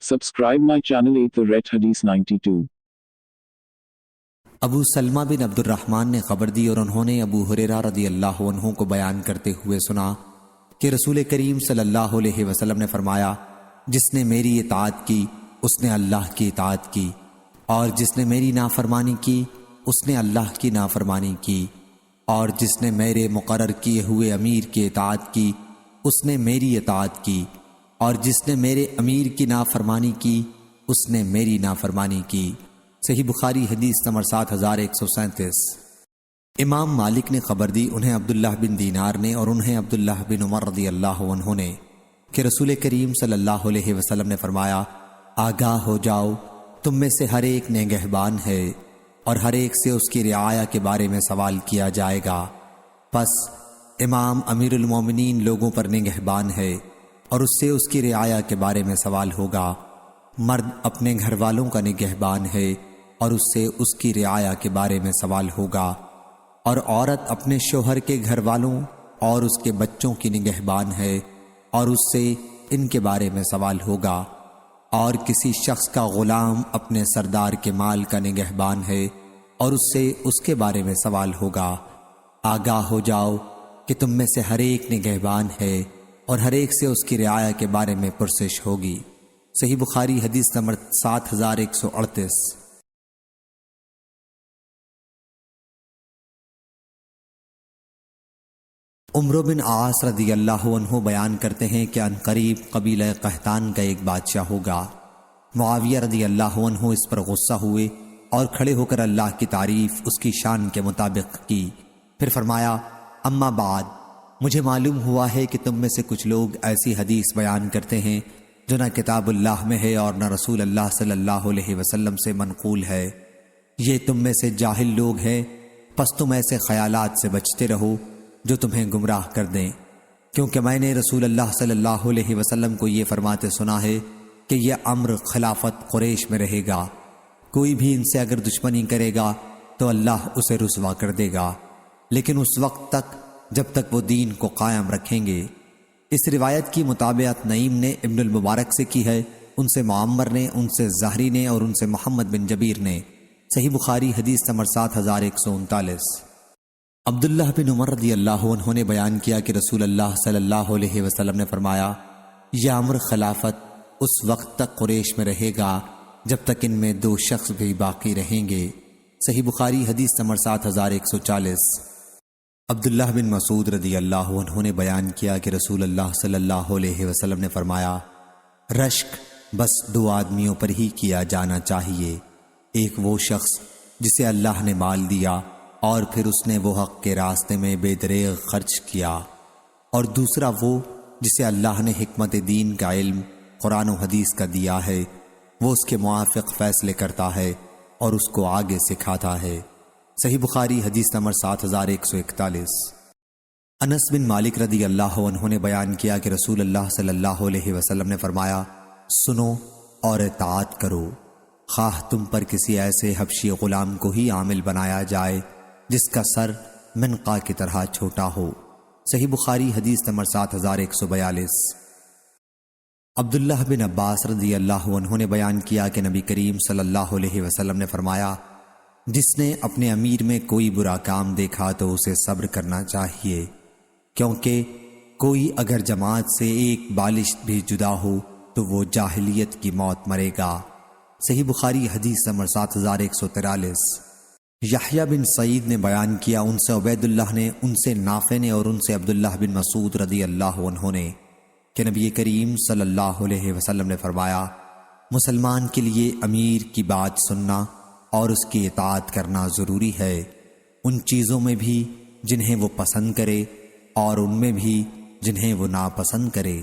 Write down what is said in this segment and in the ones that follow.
Subscribe my channel 8 The Red Hadith 92. ابو سلمہ بن عبد الرحمن نے خبر دی اور انہوں نے ابو ہریرہ رضی اللہ عنہ کو بیان کرتے ہوئے سنا کہ رسول کریم صلی اللہ علیہ وسلم نے فرمایا، جس نے میری اطاعت کی اس نے اللہ کی اطاعت کی، اور جس نے میری نافرمانی کی اس نے اللہ کی نافرمانی کی، اور جس نے میرے مقرر کیے ہوئے امیر کی اطاعت کی اس نے میری اطاعت کی، اور جس نے میرے امیر کی نافرمانی کی اس نے میری نافرمانی کی۔ صحیح بخاری حدیث نمبر 7137۔ امام مالک نے خبر دی، انہیں عبداللہ بن دینار نے اور انہیں عبداللہ بن عمر رضی اللہ عنہ نے، کہ رسول کریم صلی اللہ علیہ وسلم نے فرمایا، آگاہ ہو جاؤ، تم میں سے ہر ایک نگہبان ہے اور ہر ایک سے اس کی رعایا کے بارے میں سوال کیا جائے گا۔ پس امام امیر المومنین لوگوں پر نگہبان ہے اور اس سے اس کی رعایا کے بارے میں سوال ہوگا۔ مرد اپنے گھر والوں کا نگہبان ہے اور اس سے اس کی رعایا کے بارے میں سوال ہوگا، اور عورت اپنے شوہر کے گھر والوں اور اس کے بچوں کی نگہبان ہے اور اس سے ان کے بارے میں سوال ہوگا، اور کسی شخص کا غلام اپنے سردار کے مال کا نگہبان ہے اور اس سے اس کے بارے میں سوال ہوگا۔ آگاہ ہو جاؤ کہ تم میں سے ہر ایک نگہبان ہے اور ہر ایک سے اس کی رعایا کے بارے میں پرسش ہوگی۔ صحیح بخاری حدیث نمبر 7138۔ عمرو بن عاص رضی اللہ عنہ بیان کرتے ہیں کہ عنقریب قبیلہ قحطان کا ایک بادشاہ ہوگا۔ معاویہ رضی اللہ عنہ اس پر غصہ ہوئے اور کھڑے ہو کر اللہ کی تعریف اس کی شان کے مطابق کی، پھر فرمایا، اما بعد، مجھے معلوم ہوا ہے کہ تم میں سے کچھ لوگ ایسی حدیث بیان کرتے ہیں جو نہ کتاب اللہ میں ہے اور نہ رسول اللہ صلی اللہ علیہ وسلم سے منقول ہے۔ یہ تم میں سے جاہل لوگ ہیں، پس تم ایسے خیالات سے بچتے رہو جو تمہیں گمراہ کر دیں، کیونکہ میں نے رسول اللہ صلی اللہ علیہ وسلم کو یہ فرماتے سنا ہے کہ یہ امر خلافت قریش میں رہے گا، کوئی بھی ان سے اگر دشمنی کرے گا تو اللہ اسے رسوا کر دے گا، لیکن اس وقت تک جب تک وہ دین کو قائم رکھیں گے۔ اس روایت کی مطابقت نعیم نے ابن المبارک سے کی ہے، ان سے معمر نے، ان سے زہری نے اور ان سے محمد بن جبیر نے۔ صحیح بخاری حدیث نمبر 7139۔ عبداللہ بن عمر رضی اللہ عنہ نے بیان کیا کہ رسول اللہ صلی اللہ علیہ وسلم نے فرمایا، یہ امر خلافت اس وقت تک قریش میں رہے گا جب تک ان میں دو شخص بھی باقی رہیں گے۔ صحیح بخاری حدیث نمبر 7140۔ عبداللہ بن مسعود رضی اللہ عنہ نے بیان کیا کہ رسول اللہ صلی اللہ علیہ وسلم نے فرمایا، رشک بس دو آدمیوں پر ہی کیا جانا چاہیے، ایک وہ شخص جسے اللہ نے مال دیا اور پھر اس نے وہ حق کے راستے میں بے دریغ خرچ کیا، اور دوسرا وہ جسے اللہ نے حکمت دین کا علم قرآن و حدیث کا دیا ہے، وہ اس کے موافق فیصلے کرتا ہے اور اس کو آگے سکھاتا ہے۔ صحیح بخاری حدیث نمبر 7141۔ انس بن مالک رضی اللہ عنہ نے بیان کیا کہ رسول اللہ صلی اللہ علیہ وسلم نے فرمایا، سنو اور اطاعت کرو، خواہ تم پر کسی ایسے حبشی غلام کو ہی عامل بنایا جائے جس کا سر منقا کی طرح چھوٹا ہو۔ صحیح بخاری حدیث نمبر 7142۔ عبداللہ بن عباس رضی اللہ عنہ نے بیان کیا کہ نبی کریم صلی اللہ علیہ وسلم نے فرمایا، جس نے اپنے امیر میں کوئی برا کام دیکھا تو اسے صبر کرنا چاہیے، کیونکہ کوئی اگر جماعت سے ایک بالش بھی جدا ہو تو وہ جاہلیت کی موت مرے گا۔ صحیح بخاری حدیث نمبر 7143۔ یحییٰ بن سعید نے بیان کیا، ان سے عبید اللہ نے، ان سے نافع نے اور ان سے عبداللہ بن مسعود رضی اللہ عنہ نے، کہ نبی کریم صلی اللہ علیہ وسلم نے فرمایا، مسلمان کے لیے امیر کی بات سننا اور اس کی اطاعت کرنا ضروری ہے، ان چیزوں میں بھی جنہیں وہ پسند کرے اور ان میں بھی جنہیں وہ ناپسند کرے،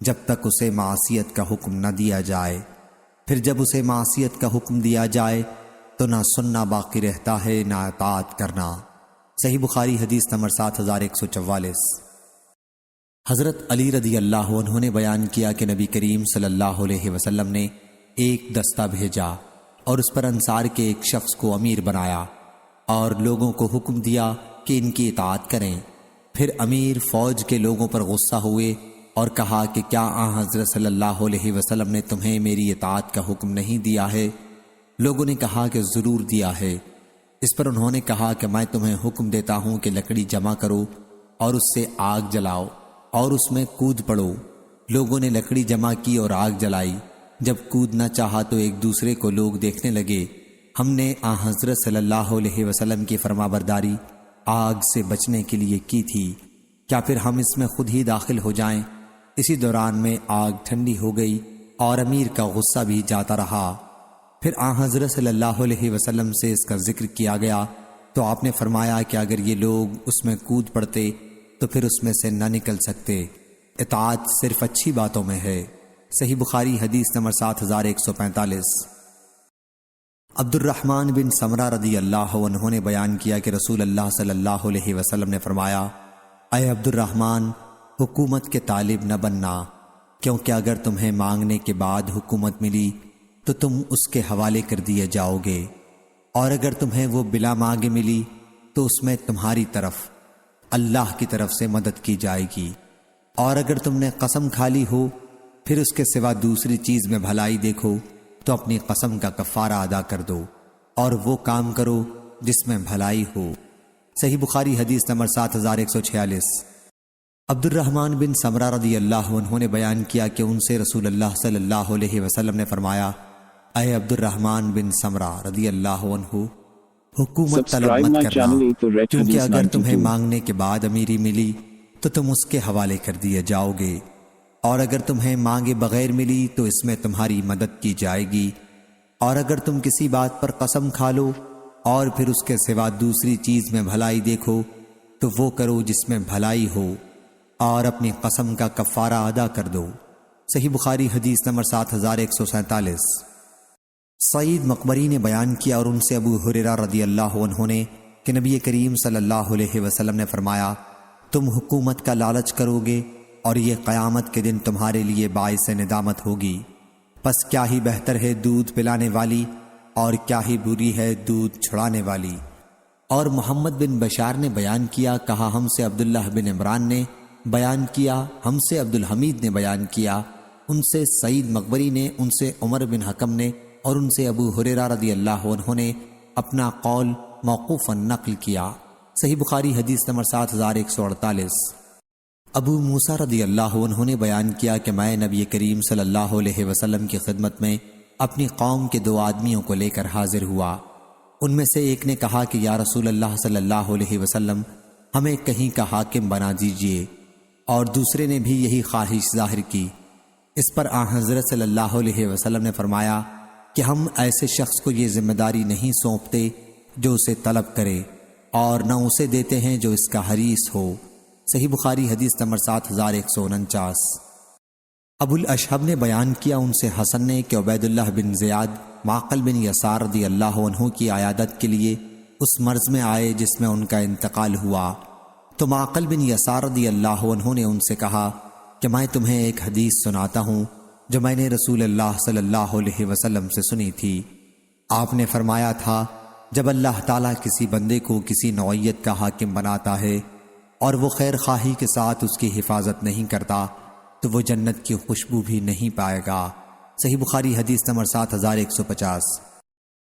جب تک اسے معصیت کا حکم نہ دیا جائے، پھر جب اسے معصیت کا حکم دیا جائے تو نہ سننا باقی رہتا ہے نہ اطاعت کرنا۔ صحیح بخاری حدیث نمبر 7144۔ حضرت علی رضی اللہ عنہ نے بیان کیا کہ نبی کریم صلی اللہ علیہ وسلم نے ایک دستہ بھیجا اور اس پر انصار کے ایک شخص کو امیر بنایا اور لوگوں کو حکم دیا کہ ان کی اطاعت کریں۔ پھر امیر فوج کے لوگوں پر غصہ ہوئے اور کہا کہ کیا حضرت صلی اللہ علیہ وسلم نے تمہیں میری اطاعت کا حکم نہیں دیا ہے؟ لوگوں نے کہا کہ ضرور دیا ہے۔ اس پر انہوں نے کہا کہ میں تمہیں حکم دیتا ہوں کہ لکڑی جمع کرو اور اس سے آگ جلاؤ اور اس میں کود پڑو۔ لوگوں نے لکڑی جمع کی اور آگ جلائی۔ جب کودنا چاہا تو ایک دوسرے کو لوگ دیکھنے لگے۔ ہم نے حضرت صلی اللہ علیہ وسلم کی فرمانبرداری آگ سے بچنے کے لیے کی تھی، کیا پھر ہم اس میں خود ہی داخل ہو جائیں؟ اسی دوران میں آگ ٹھنڈی ہو گئی اور امیر کا غصہ بھی جاتا رہا۔ پھر حضرت صلی اللہ علیہ وسلم سے اس کا ذکر کیا گیا تو آپ نے فرمایا کہ اگر یہ لوگ اس میں کود پڑتے تو پھر اس میں سے نہ نکل سکتے۔ اطاعت صرف اچھی باتوں میں ہے۔ صحیح بخاری حدیث نمبر 7145۔ عبد الرحمن بن سمرہ رضی اللہ عنہ نے بیان کیا کہ رسول اللہ صلی اللہ علیہ وسلم نے فرمایا، اے عبد الرحمن، حکومت کے طالب نہ بننا، کیونکہ اگر تمہیں مانگنے کے بعد حکومت ملی تو تم اس کے حوالے کر دیے جاؤ گے، اور اگر تمہیں وہ بلا مانگے ملی تو اس میں تمہاری طرف اللہ کی طرف سے مدد کی جائے گی، اور اگر تم نے قسم کھا لی ہو پھر اس کے سوا دوسری چیز میں بھلائی دیکھو تو اپنی قسم کا کفارہ ادا کر دو اور وہ کام کرو جس میں بھلائی ہو۔ صحیح بخاری حدیث نمبر 7146۔ عبد الرحمن بن سمرہ رضی اللہ عنہ نے بیان کیا کہ ان سے رسول اللہ صلی اللہ علیہ وسلم نے فرمایا، اے عبد الرحمن بن سمرہ رضی اللہ عنہ، حکومت طلب Subscribe مت my کرنا، channel Eat the Red کیونکہ Hadith اگر تمہیں 92۔ مانگنے کے بعد امیری ملی تو تم اس کے حوالے کر دیے جاؤ گے، اور اگر تمہیں مانگے بغیر ملی تو اس میں تمہاری مدد کی جائے گی، اور اگر تم کسی بات پر قسم کھا لو اور پھر اس کے سوا دوسری چیز میں بھلائی دیکھو تو وہ کرو جس میں بھلائی ہو، اور اپنی قسم کا کفارہ ادا کر دو۔ صحیح بخاری حدیث نمبر 7147۔ سعید مقبری نے بیان کیا اور ان سے ابو ہریرہ رضی اللہ عنہ نے کہ نبی کریم صلی اللہ علیہ وسلم نے فرمایا، تم حکومت کا لالچ کرو گے اور یہ قیامت کے دن تمہارے لیے باعث ندامت ہوگی، پس کیا ہی بہتر ہے دودھ پلانے والی اور کیا ہی بری ہے دودھ چھڑانے والی۔ اور محمد بن بشار نے بیان کیا، کہا ہم سے عبداللہ بن عمران نے بیان کیا، ہم سے عبد الحمید نے بیان کیا، ان سے سعید مقبری نے، ان سے عمر بن حکم نے، اور ان سے ابو ہریرہ رضی اللہ عنہ نے اپنا قول موقوفاً نقل کیا۔ صحیح بخاری حدیث نمبر 7148۔ ابو موسیٰ رضی اللہ عنہ نے بیان کیا کہ میں نبی کریم صلی اللہ علیہ وسلم کی خدمت میں اپنی قوم کے 2 آدمیوں کو لے کر حاضر ہوا۔ ان میں سے ایک نے کہا کہ یا رسول اللہ صلی اللہ علیہ وسلم، ہمیں کہیں کا حاکم بنا دیجئے، اور دوسرے نے بھی یہی خواہش ظاہر کی۔ اس پر حضرت صلی اللہ علیہ وسلم نے فرمایا کہ ہم ایسے شخص کو یہ ذمہ داری نہیں سونپتے جو اسے طلب کرے، اور نہ اسے دیتے ہیں جو اس کا حریص ہو۔ صحیح بخاری حدیث نمبر 7149۔ ابو الاشہب نے بیان کیا، ان سے حسن نے کہ عبید اللہ بن زیاد معقل بن یسار رضی اللہ عنہ کی عیادت کے لیے اس مرض میں آئے جس میں ان کا انتقال ہوا، تو معقل بن یسار رضی اللہ عنہ نے ان سے کہا کہ میں تمہیں ایک حدیث سناتا ہوں جو میں نے رسول اللہ صلی اللہ علیہ وسلم سے سنی تھی۔ آپ نے فرمایا تھا، جب اللہ تعالیٰ کسی بندے کو کسی نوعیت کا حاکم بناتا ہے اور وہ خیر خواہی کے ساتھ اس کی حفاظت نہیں کرتا تو وہ جنت کی خوشبو بھی نہیں پائے گا۔ صحیح بخاری حدیث نمبر 7150۔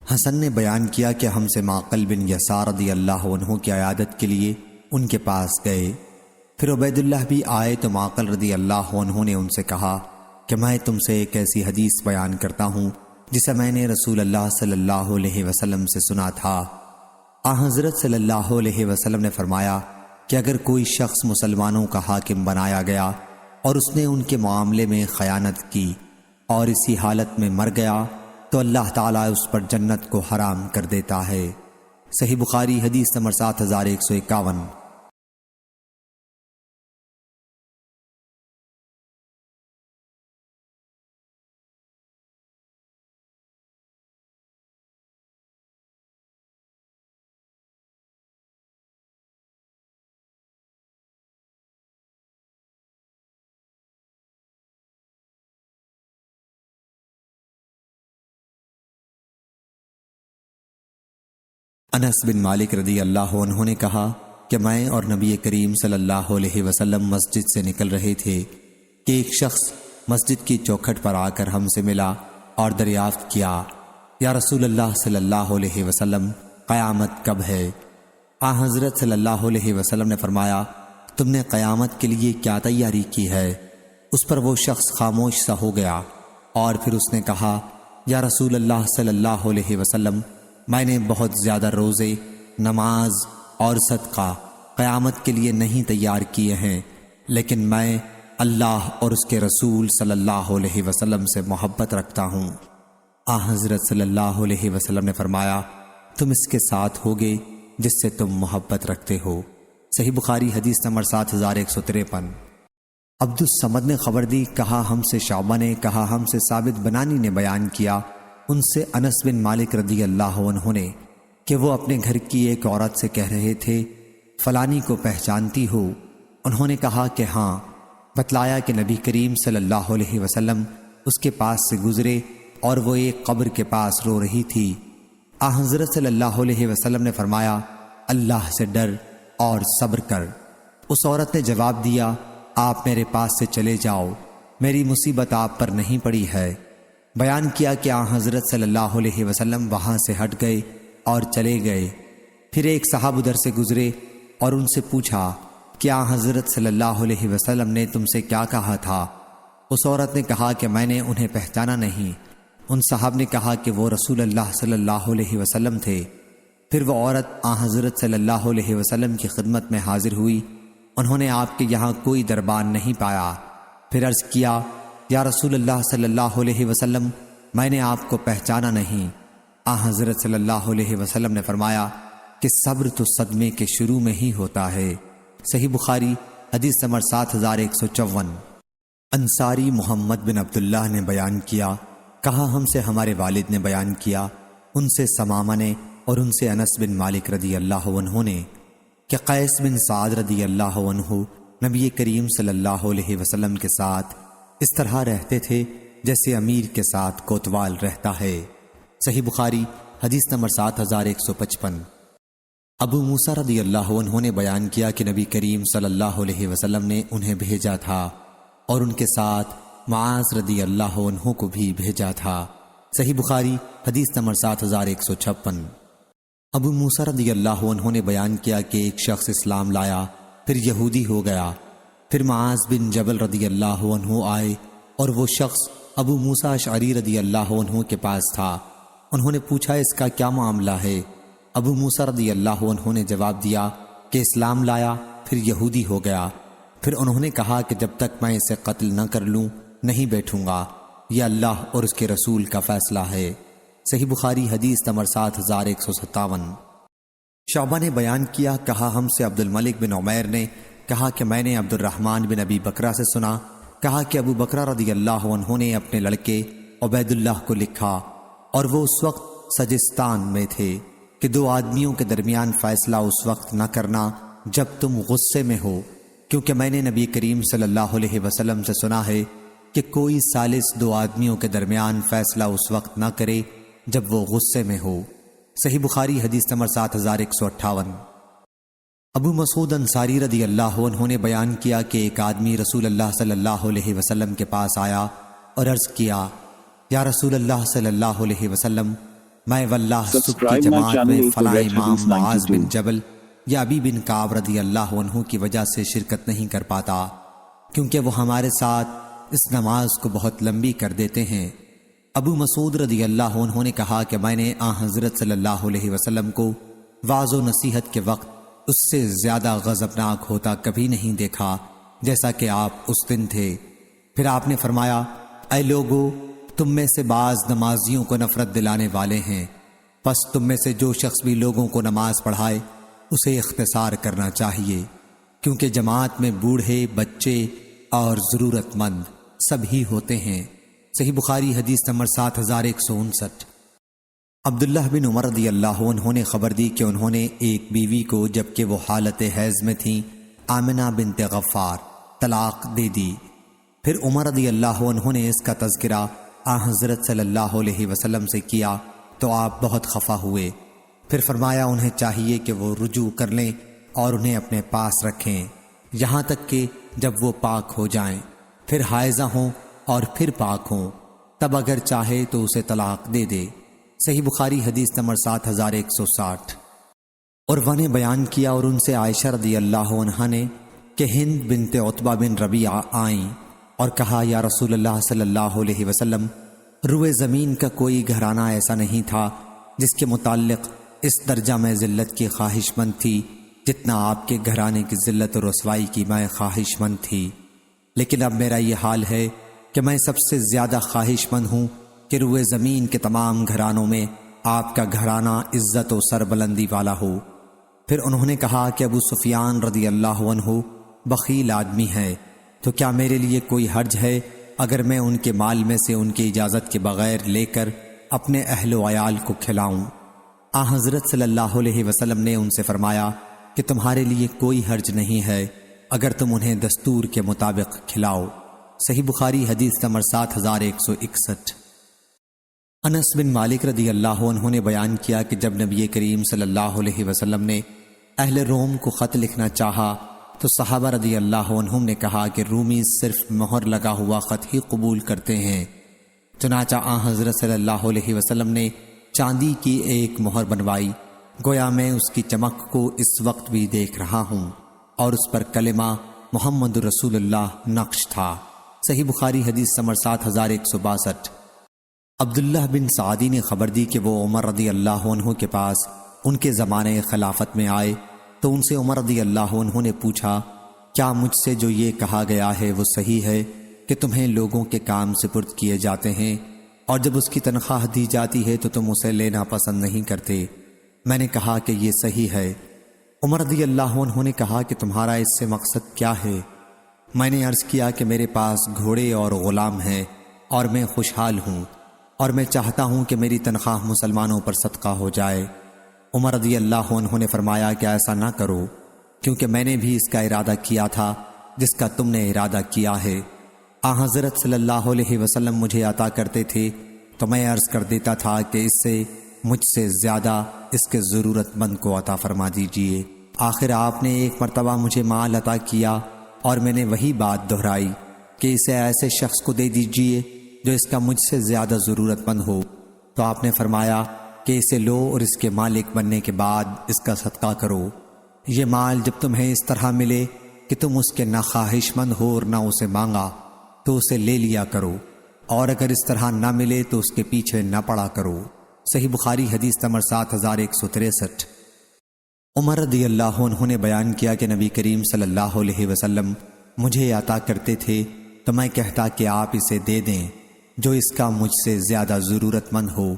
حسن نے بیان کیا کہ ہم سے معقل بن یسار رضی اللہ عنہ کی عیادت کے لیے ان کے پاس گئے، پھر عبید اللہ بھی آئے تو معقل رضی اللہ عنہ نے ان سے کہا کہ میں تم سے ایک ایسی حدیث بیان کرتا ہوں جسے میں نے رسول اللہ صلی اللہ علیہ وسلم سے سنا تھا۔ حضرت صلی اللہ علیہ وسلم نے فرمایا کہ اگر کوئی شخص مسلمانوں کا حاکم بنایا گیا اور اس نے ان کے معاملے میں خیانت کی اور اسی حالت میں مر گیا تو اللہ تعالیٰ اس پر جنت کو حرام کر دیتا ہے۔ صحیح بخاری حدیث نمبر 7151۔ انس بن مالک رضی اللہ عنہ نے کہا کہ میں اور نبی کریم صلی اللہ علیہ وسلم مسجد سے نکل رہے تھے کہ ایک شخص مسجد کی چوکھٹ پر آ کر ہم سے ملا اور دریافت کیا، یا رسول اللہ صلی اللہ علیہ وسلم، قیامت کب ہے؟ آن حضرت صلی اللہ علیہ وسلم نے فرمایا، تم نے قیامت کے لیے کیا تیاری کی ہے؟ اس پر وہ شخص خاموش سا ہو گیا، اور پھر اس نے کہا، یا رسول اللہ صلی اللہ علیہ وسلم، میں نے بہت زیادہ روزے، نماز اور صدقہ قیامت کے لیے نہیں تیار کیے ہیں، لیکن میں اللہ اور اس کے رسول صلی اللہ علیہ وسلم سے محبت رکھتا ہوں۔ آن حضرت صلی اللہ علیہ وسلم نے فرمایا، تم اس کے ساتھ ہوگے جس سے تم محبت رکھتے ہو۔ صحیح بخاری حدیث نمبر 7153۔ عبد الصمد نے خبر دی، کہا ہم سے شعبہ نے، کہا ہم سے ثابت بنانی نے بیان کیا، ان سے انس بن مالک رضی اللہ عنہ نے، کہ وہ اپنے گھر کی ایک عورت سے کہہ رہے تھے، فلانی کو پہچانتی ہو؟ انہوں نے کہا کہ ہاں۔ بتلایا کہ نبی کریم صلی اللہ علیہ وسلم اس کے پاس سے گزرے اور وہ ایک قبر کے پاس رو رہی تھی۔ آن حضرت صلی اللہ علیہ وسلم نے فرمایا، اللہ سے ڈر اور صبر کر۔ اس عورت نے جواب دیا، آپ میرے پاس سے چلے جاؤ، میری مصیبت آپ پر نہیں پڑی ہے۔ بیان کیا کہ آن حضرت صلی اللہ علیہ وسلم وہاں سے ہٹ گئے اور چلے گئے۔ پھر ایک صاحب ادھر سے گزرے اور ان سے پوچھا کہ آن حضرت صلی اللہ علیہ وسلم نے تم سے کیا کہا تھا؟ اس عورت نے کہا کہ میں نے انہیں پہچانا نہیں۔ ان صاحب نے کہا کہ وہ رسول اللہ صلی اللہ علیہ وسلم تھے۔ پھر وہ عورت آن حضرت صلی اللہ علیہ وسلم کی خدمت میں حاضر ہوئی۔ انہوں نے آپ کے یہاں کوئی دربان نہیں پایا۔ پھر عرض کیا، یا رسول اللہ صلی اللہ علیہ وسلم، میں نے آپ کو پہچانا نہیں۔ آن حضرت صلی اللہ علیہ وسلم نے فرمایا کہ صبر تو صدمے کے شروع میں ہی ہوتا ہے۔ صحیح بخاری حدیث نمبر 7154۔ انصاری محمد بن عبداللہ نے بیان کیا، کہا ہم سے ہمارے والد نے بیان کیا، ان سے سمامہ نے اور ان سے انس بن مالک رضی اللہ عنہ نے، کہ قیس بن سعد رضی اللہ عنہ نبی کریم صلی اللہ علیہ وسلم کے ساتھ اس طرح رہتے تھے جیسے امیر کے ساتھ کوتوال رہتا ہے۔ صحیح بخاری حدیث نمبر 7155۔ ابو موسیٰ رضی اللہ عنہ نے بیان کیا کہ نبی کریم صلی اللہ علیہ وسلم نے انہیں بھیجا تھا اور ان کے ساتھ معاذ رضی اللہ عنہ کو بھی بھیجا تھا۔ صحیح بخاری حدیث نمبر 7156۔ ابو موسیٰ رضی اللہ عنہ نے بیان کیا کہ ایک شخص اسلام لایا، پھر یہودی ہو گیا۔ پھر معاذ بن جبل رضی اللہ عنہ آئے اور وہ شخص ابو موسیٰ اشعری رضی اللہ عنہ کے پاس تھا۔ انہوں نے پوچھا، اس کا کیا معاملہ ہے؟ ابو موسیٰ رضی اللہ عنہ نے جواب دیا کہ اسلام لایا، پھر یہودی ہو گیا۔ پھر انہوں نے کہا کہ جب تک میں اسے قتل نہ کر لوں نہیں بیٹھوں گا، یہ اللہ اور اس کے رسول کا فیصلہ ہے۔ صحیح بخاری حدیث نمبر 7157۔ شعبہ نے بیان کیا، کہا ہم سے عبد الملک بن عمیر نے، کہا کہ میں نے عبد الرحمن بن ابی بکرہ سے سنا، کہا کہ ابو بکرہ رضی اللہ عنہ نے اپنے لڑکے عبید اللہ کو لکھا، اور وہ اس وقت سجستان میں تھے، کہ دو آدمیوں کے درمیان فیصلہ اس وقت نہ کرنا جب تم غصے میں ہو، کیونکہ میں نے نبی کریم صلی اللہ علیہ وسلم سے سنا ہے کہ کوئی ثالث دو آدمیوں کے درمیان فیصلہ اس وقت نہ کرے جب وہ غصے میں ہو۔ صحیح بخاری حدیث نمبر 7158۔ ابو مسعود انصاری رضی اللہ عنہ نے بیان کیا کہ ایک آدمی رسول اللہ صلی اللہ علیہ وسلم کے پاس آیا اور عرض کیا، یا رسول اللہ صلی اللہ علیہ وسلم، میں واللہ صبح کی جماعت میں فلاں امام معاذ بن جبل یا ابی بن کعب رضی اللہ عنہ کی وجہ سے شرکت نہیں کر پاتا، کیونکہ وہ ہمارے ساتھ اس نماز کو بہت لمبی کر دیتے ہیں۔ ابو مسعود رضی اللہ عنہ نے کہا کہ میں نے آن حضرت صلی اللہ علیہ وسلم کو وعظ و نصیحت کے وقت اس سے زیادہ غضبناک ہوتا کبھی نہیں دیکھا جیسا کہ آپ اس دن تھے۔ پھر آپ نے فرمایا، اے لوگو، تم میں سے بعض نمازیوں کو نفرت دلانے والے ہیں، پس تم میں سے جو شخص بھی لوگوں کو نماز پڑھائے اسے اختصار کرنا چاہیے، کیونکہ جماعت میں بوڑھے، بچے اور ضرورت مند سب ہی ہوتے ہیں۔ صحیح بخاری حدیث نمبر 7159۔ عبداللہ بن عمر رضی اللہ عنہ نے خبر دی کہ انہوں نے ایک بیوی کو جبکہ وہ حالت حیض میں تھیں، آمنہ بنت غفار، طلاق دے دی۔ پھر عمر رضی اللہ عنہ نے اس کا تذکرہ آن حضرت صلی اللہ علیہ وسلم سے کیا تو آپ بہت خفا ہوئے۔ پھر فرمایا انہیں چاہیے کہ وہ رجوع کر لیں اور انہیں اپنے پاس رکھیں یہاں تک کہ جب وہ پاک ہو جائیں۔ پھر حائضہ ہوں اور پھر پاک ہوں، تب اگر چاہے تو اسے طلاق دے دے۔ صحیح بخاری حدیث نمبر 7160۔ عروہ نے بیان کیا اور ان سے عائشہ رضی اللہ عنہا نے کہ ہند بنت عتبہ بن ربیعہ آئیں اور کہا یا رسول اللہ صلی اللہ علیہ وسلم، روئے زمین کا کوئی گھرانہ ایسا نہیں تھا جس کے متعلق اس درجہ میں ذلت کی خواہش مند تھی جتنا آپ کے گھرانے کی ذلت اور رسوائی کی میں خواہش مند تھی، لیکن اب میرا یہ حال ہے کہ میں سب سے زیادہ خواہش مند ہوں کہ روئے زمین کے تمام گھرانوں میں آپ کا گھرانہ عزت و سربلندی والا ہو۔ پھر انہوں نے کہا کہ ابو سفیان رضی اللہ عنہ بخیل آدمی ہے، تو کیا میرے لیے کوئی حرج ہے اگر میں ان کے مال میں سے ان کی اجازت کے بغیر لے کر اپنے اہل و عیال کو کھلاؤں؟ حضرت صلی اللہ علیہ وسلم نے ان سے فرمایا کہ تمہارے لیے کوئی حرج نہیں ہے اگر تم انہیں دستور کے مطابق کھلاؤ۔ صحیح بخاری حدیث نمبر 7161۔ انس بن مالک رضی اللہ عنہ نے بیان کیا کہ جب نبی کریم صلی اللہ علیہ وسلم نے اہل روم کو خط لکھنا چاہا تو صحابہ رضی اللہ عنہم نے کہا کہ رومی صرف مہر لگا ہوا خط ہی قبول کرتے ہیں۔ چنانچہ حضرت صلی اللہ علیہ وسلم نے چاندی کی ایک مہر بنوائی، گویا میں اس کی چمک کو اس وقت بھی دیکھ رہا ہوں، اور اس پر کلمہ محمد رسول اللہ نقش تھا۔ صحیح بخاری حدیث نمبر 7162۔ عبداللہ بن سعدی نے خبر دی کہ وہ عمر رضی اللہ عنہ کے پاس ان کے زمانے خلافت میں آئے تو ان سے عمر رضی اللہ عنہ نے پوچھا، کیا مجھ سے جو یہ کہا گیا ہے وہ صحیح ہے کہ تمہیں لوگوں کے کام سپرد کیے جاتے ہیں اور جب اس کی تنخواہ دی جاتی ہے تو تم اسے لینا پسند نہیں کرتے؟ میں نے کہا کہ یہ صحیح ہے۔ عمر رضی اللہ عنہ نے کہا کہ تمہارا اس سے مقصد کیا ہے؟ میں نے عرض کیا کہ میرے پاس گھوڑے اور غلام ہیں اور میں خوشحال ہوں اور میں چاہتا ہوں کہ میری تنخواہ مسلمانوں پر صدقہ ہو جائے۔ عمر رضی اللہ عنہ نے فرمایا کہ ایسا نہ کرو، کیونکہ میں نے بھی اس کا ارادہ کیا تھا جس کا تم نے ارادہ کیا ہے۔ حضرت صلی اللہ علیہ وسلم مجھے عطا کرتے تھے تو میں عرض کر دیتا تھا کہ اس سے مجھ سے زیادہ اس کے ضرورت مند کو عطا فرما دیجئے۔ آخر آپ نے ایک مرتبہ مجھے مال عطا کیا اور میں نے وہی بات دہرائی کہ اسے ایسے شخص کو دے دیجئے جو اس کا مجھ سے زیادہ ضرورت مند ہو، تو آپ نے فرمایا کہ اسے لو اور اس کے مالک بننے کے بعد اس کا صدقہ کرو۔ یہ مال جب تمہیں اس طرح ملے کہ تم اس کے نہ خواہش مند ہو اور نہ اسے مانگا تو اسے لے لیا کرو، اور اگر اس طرح نہ ملے تو اس کے پیچھے نہ پڑا کرو۔ صحیح بخاری حدیث نمبر 7163۔ عمر رضی اللہ عنہ نے بیان کیا کہ نبی کریم صلی اللہ علیہ وسلم مجھے عطا کرتے تھے تو میں کہتا کہ آپ اسے دے دیں جو اس کا مجھ سے زیادہ ضرورت مند ہو۔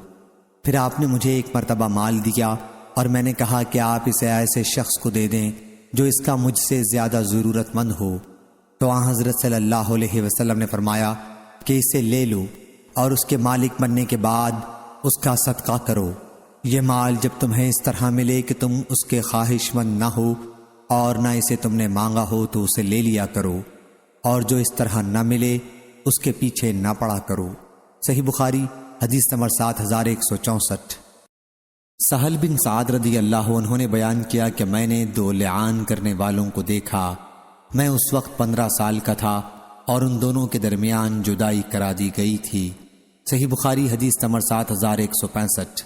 پھر آپ نے مجھے ایک مرتبہ مال دیا اور میں نے کہا کہ آپ اسے ایسے شخص کو دے دیں جو اس کا مجھ سے زیادہ ضرورت مند ہو، تو حضرت صلی اللہ علیہ وسلم نے فرمایا کہ اسے لے لو اور اس کے مالک بننے کے بعد اس کا صدقہ کرو۔ یہ مال جب تمہیں اس طرح ملے کہ تم اس کے خواہش مند نہ ہو اور نہ اسے تم نے مانگا ہو تو اسے لے لیا کرو، اور جو اس طرح نہ ملے اس کے پیچھے نہ پڑا کرو۔ صحیح بخاری حدیث نمبر 7164۔ سہل بن سعد رضی اللہ عنہ نے بیان کیا کہ میں نے 2 لعان کرنے والوں کو دیکھا۔ میں اس وقت 15 سال کا تھا اور ان دونوں کے درمیان جدائی کرا دی گئی تھی۔ صحیح بخاری حدیث نمبر 7165۔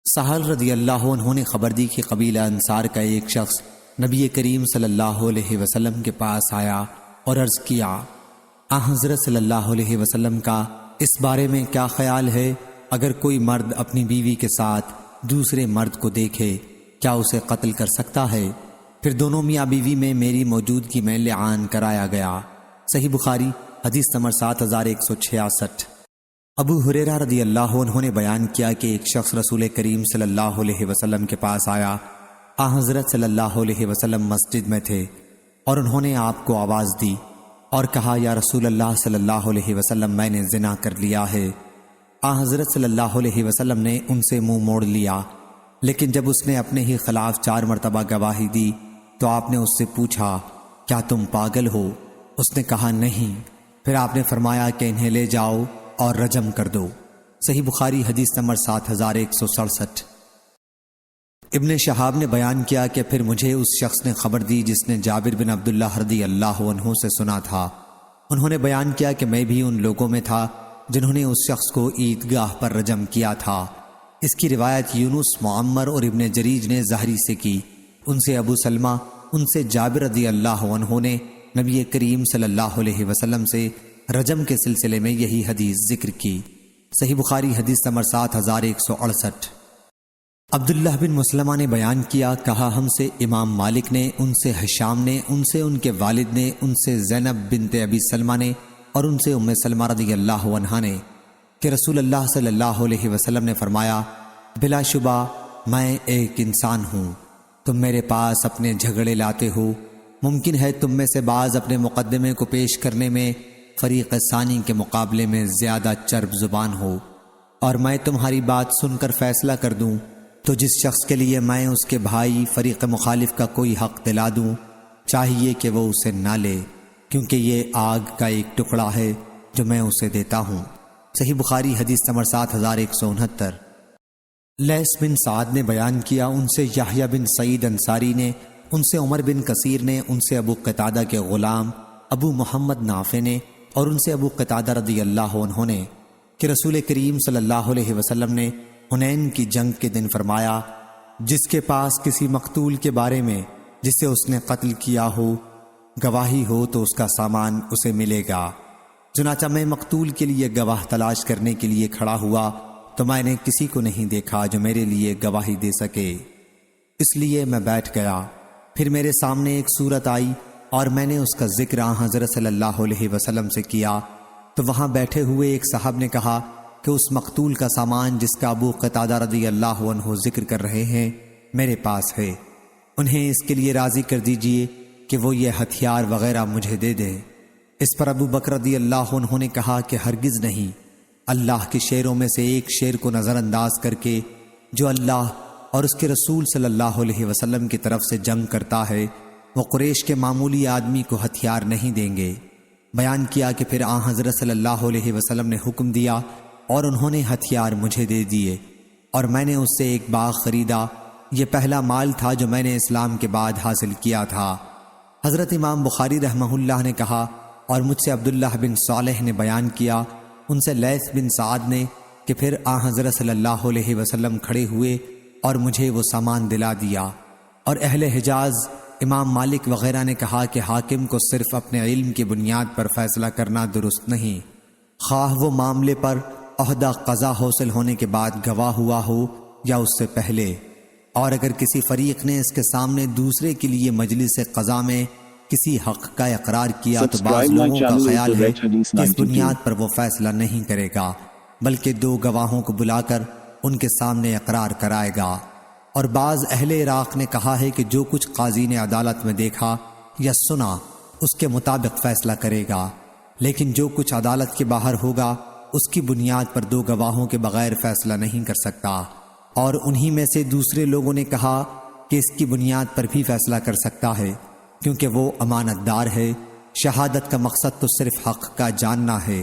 سہل رضی اللہ عنہ نے خبر دی کہ قبیلہ انصار کا ایک شخص نبی کریم صلی اللہ علیہ وسلم کے پاس آیا اور عرض کیا، حضرت صلی اللہ علیہ وسلم کا اس بارے میں کیا خیال ہے؟ اگر کوئی مرد اپنی بیوی کے ساتھ دوسرے مرد کو دیکھے کیا اسے قتل کر سکتا ہے؟ پھر دونوں میاں بیوی میں میری موجودگی میں لعان کرایا گیا۔ صحیح بخاری حدیث نمبر 7166۔ ابو ہریرہ رضی اللہ عنہ نے بیان کیا کہ ایک شخص رسول کریم صلی اللہ علیہ وسلم کے پاس آیا۔ حضرت صلی اللہ علیہ وسلم مسجد میں تھے اور انہوں نے آپ کو آواز دی اور کہا، یا رسول اللہ صلی اللہ علیہ وسلم، میں نے زنا کر لیا ہے۔ حضرت صلی اللہ علیہ وسلم نے ان سے منہ موڑ لیا، لیکن جب اس نے اپنے ہی خلاف 4 مرتبہ گواہی دی تو آپ نے اس سے پوچھا، کیا تم پاگل ہو؟ اس نے کہا نہیں۔ پھر آپ نے فرمایا کہ انہیں لے جاؤ اور رجم کر دو۔ صحیح بخاری حدیث نمبر 7167۔ ابن شہاب نے بیان کیا کہ پھر مجھے اس شخص نے خبر دی جس نے جابر بن عبداللہ رضی اللہ عنہ سے سنا تھا انہوں نے بیان کیا کہ میں بھی ان لوگوں میں تھا جنہوں نے اس شخص کو عیدگاہ پر رجم کیا تھا۔ اس کی روایت یونس، معمر اور ابن جریج نے زہری سے کی، ان سے ابو سلمہ، ان سے جابر رضی اللہ عنہ نے نبی کریم صلی اللہ علیہ وسلم سے رجم کے سلسلے میں یہی حدیث ذکر کی۔ صحیح بخاری حدیث نمبر 7168۔ عبداللہ بن مسلمہ نے بیان کیا، کہا ہم سے امام مالک نے، ان سے ہشام نے، ان سے ان کے والد نے، ان سے زینب بنت ابی سلمہ نے اور ان سے ام سلمہ رضی اللہ عنہا نے کہ رسول اللہ صلی اللہ علیہ وسلم نے فرمایا، بلا شبہ میں ایک انسان ہوں، تم میرے پاس اپنے جھگڑے لاتے ہو، ممکن ہے تم میں سے بعض اپنے مقدمے کو پیش کرنے میں فریق ثانی کے مقابلے میں زیادہ چرب زبان ہو، اور میں تمہاری بات سن کر فیصلہ کر دوں تو جس شخص کے لیے میں اس کے بھائی فریق مخالف کا کوئی حق دلا دوں چاہیے کہ وہ اسے نہ لے، کیونکہ یہ آگ کا ایک ٹکڑا ہے جو میں اسے دیتا ہوں۔ صحیح بخاری حدیث نمبر 7169۔ لیث بن سعد نے بیان کیا، ان سے یحییٰ بن سعید انصاری نے، ان سے عمر بن کثیر نے، ان سے ابو قتادہ کے غلام ابو محمد نافع نے اور ان سے ابو قتادہ رضی اللہ عنہ نے کہ رسول کریم صلی اللہ علیہ وسلم نے حنین کی جنگ کے دن فرمایا، جس کے پاس کسی مقتول کے بارے میں جسے اس نے قتل کیا ہو گواہی ہو تو اس کا سامان اسے ملے گا۔ چنانچہ میں مقتول کے لیے گواہ تلاش کرنے کے لیے کھڑا ہوا تو میں نے کسی کو نہیں دیکھا جو میرے لیے گواہی دے سکے، اس لیے میں بیٹھ گیا۔ پھر میرے سامنے ایک صورت آئی اور میں نے اس کا ذکر حضرت صلی اللہ علیہ وسلم سے کیا تو وہاں بیٹھے ہوئے ایک صاحب نے کہا کہ اس مقتول کا سامان جس کا ابو قتادہ رضی اللہ عنہ ذکر کر رہے ہیں میرے پاس ہے، انہیں اس کے لیے راضی کر دیجئے کہ وہ یہ ہتھیار وغیرہ مجھے دے دے۔ اس پر ابو بکر رضی اللہ عنہ نے کہا کہ ہرگز نہیں، اللہ کے شعروں میں سے ایک شعر کو نظر انداز کر کے جو اللہ اور اس کے رسول صلی اللہ علیہ وسلم کی طرف سے جنگ کرتا ہے وہ قریش کے معمولی آدمی کو ہتھیار نہیں دیں گے۔ بیان کیا کہ پھر حضرت صلی اللہ علیہ وسلم نے حکم دیا اور انہوں نے ہتھیار مجھے دے دیے اور میں نے اس سے ایک باغ خریدا، یہ پہلا مال تھا جو میں نے اسلام کے بعد حاصل کیا تھا۔ حضرت امام بخاری رحمہ اللہ نے کہا، اور مجھ سے عبداللہ بن صالح نے بیان کیا، ان سے لیث بن سعد نے کہ پھر حضرت صلی اللہ علیہ وسلم کھڑے ہوئے اور مجھے وہ سامان دلا دیا۔ اور اہل حجاز امام مالک وغیرہ نے کہا کہ حاکم کو صرف اپنے علم کی بنیاد پر فیصلہ کرنا درست نہیں، خواہ وہ معاملے پر عہدہ قضا حاصل ہونے کے بعد گواہ ہوا ہو یا اس سے پہلے، اور اگر کسی فریق نے اس کے سامنے دوسرے کے لیے مجلس قضا میں کسی حق کا اقرار کیا تو بعض لوگوں کا خیال ہے کہ اس بنیاد پر وہ فیصلہ نہیں کرے گا بلکہ دو گواہوں کو بلا کر ان کے سامنے اقرار کرائے گا۔ اور بعض اہل عراق نے کہا ہے کہ جو کچھ قاضی نے عدالت میں دیکھا یا سنا اس کے مطابق فیصلہ کرے گا، لیکن جو کچھ عدالت کے باہر ہوگا اس کی بنیاد پر دو گواہوں کے بغیر فیصلہ نہیں کر سکتا۔ اور انہی میں سے دوسرے لوگوں نے کہا کہ اس کی بنیاد پر بھی فیصلہ کر سکتا ہے، کیونکہ وہ امانت دار ہے، شہادت کا مقصد تو صرف حق کا جاننا ہے،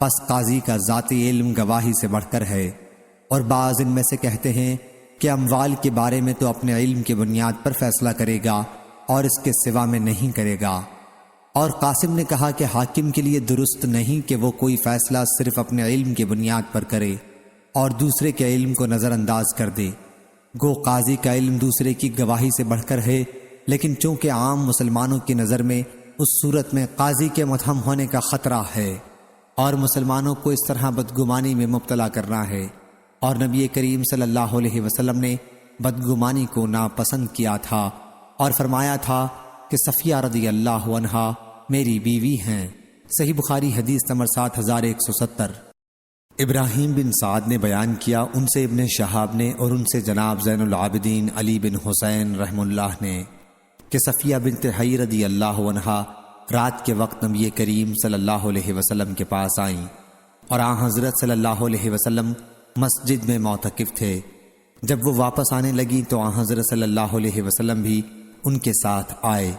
پس قاضی کا ذاتی علم گواہی سے بڑھ کر ہے۔ اور بعض ان میں سے کہتے ہیں کہ اموال کے بارے میں تو اپنے علم کی بنیاد پر فیصلہ کرے گا اور اس کے سوا میں نہیں کرے گا۔ اور قاسم نے کہا کہ حاکم کے لیے درست نہیں کہ وہ کوئی فیصلہ صرف اپنے علم کی بنیاد پر کرے اور دوسرے کے علم کو نظر انداز کر دے، گو قاضی کا علم دوسرے کی گواہی سے بڑھ کر ہے، لیکن چونکہ عام مسلمانوں کی نظر میں اس صورت میں قاضی کے متہم ہونے کا خطرہ ہے اور مسلمانوں کو اس طرح بدگمانی میں مبتلا کرنا ہے، اور نبی کریم صلی اللہ علیہ وسلم نے بدگمانی کو ناپسند کیا تھا اور فرمایا تھا کہ صفیہ رضی اللہ عنہا میری بیوی ہیں۔ صحیح بخاری حدیث نمبر 7170۔ ابراہیم بن سعد نے بیان کیا، ان سے ابن شہاب نے اور ان سے جناب زین العابدین علی بن حسین رحم اللہ نے کہ صفیہ بنت حی رضی اللہ عنہا رات کے وقت نبی کریم صلی اللہ علیہ وسلم کے پاس آئیں اور حضرت صلی اللہ علیہ وسلم مسجد میں معتکف تھے۔ جب وہ واپس آنے لگی تو حضرت صلی اللہ علیہ وسلم بھی ان کے ساتھ آئے۔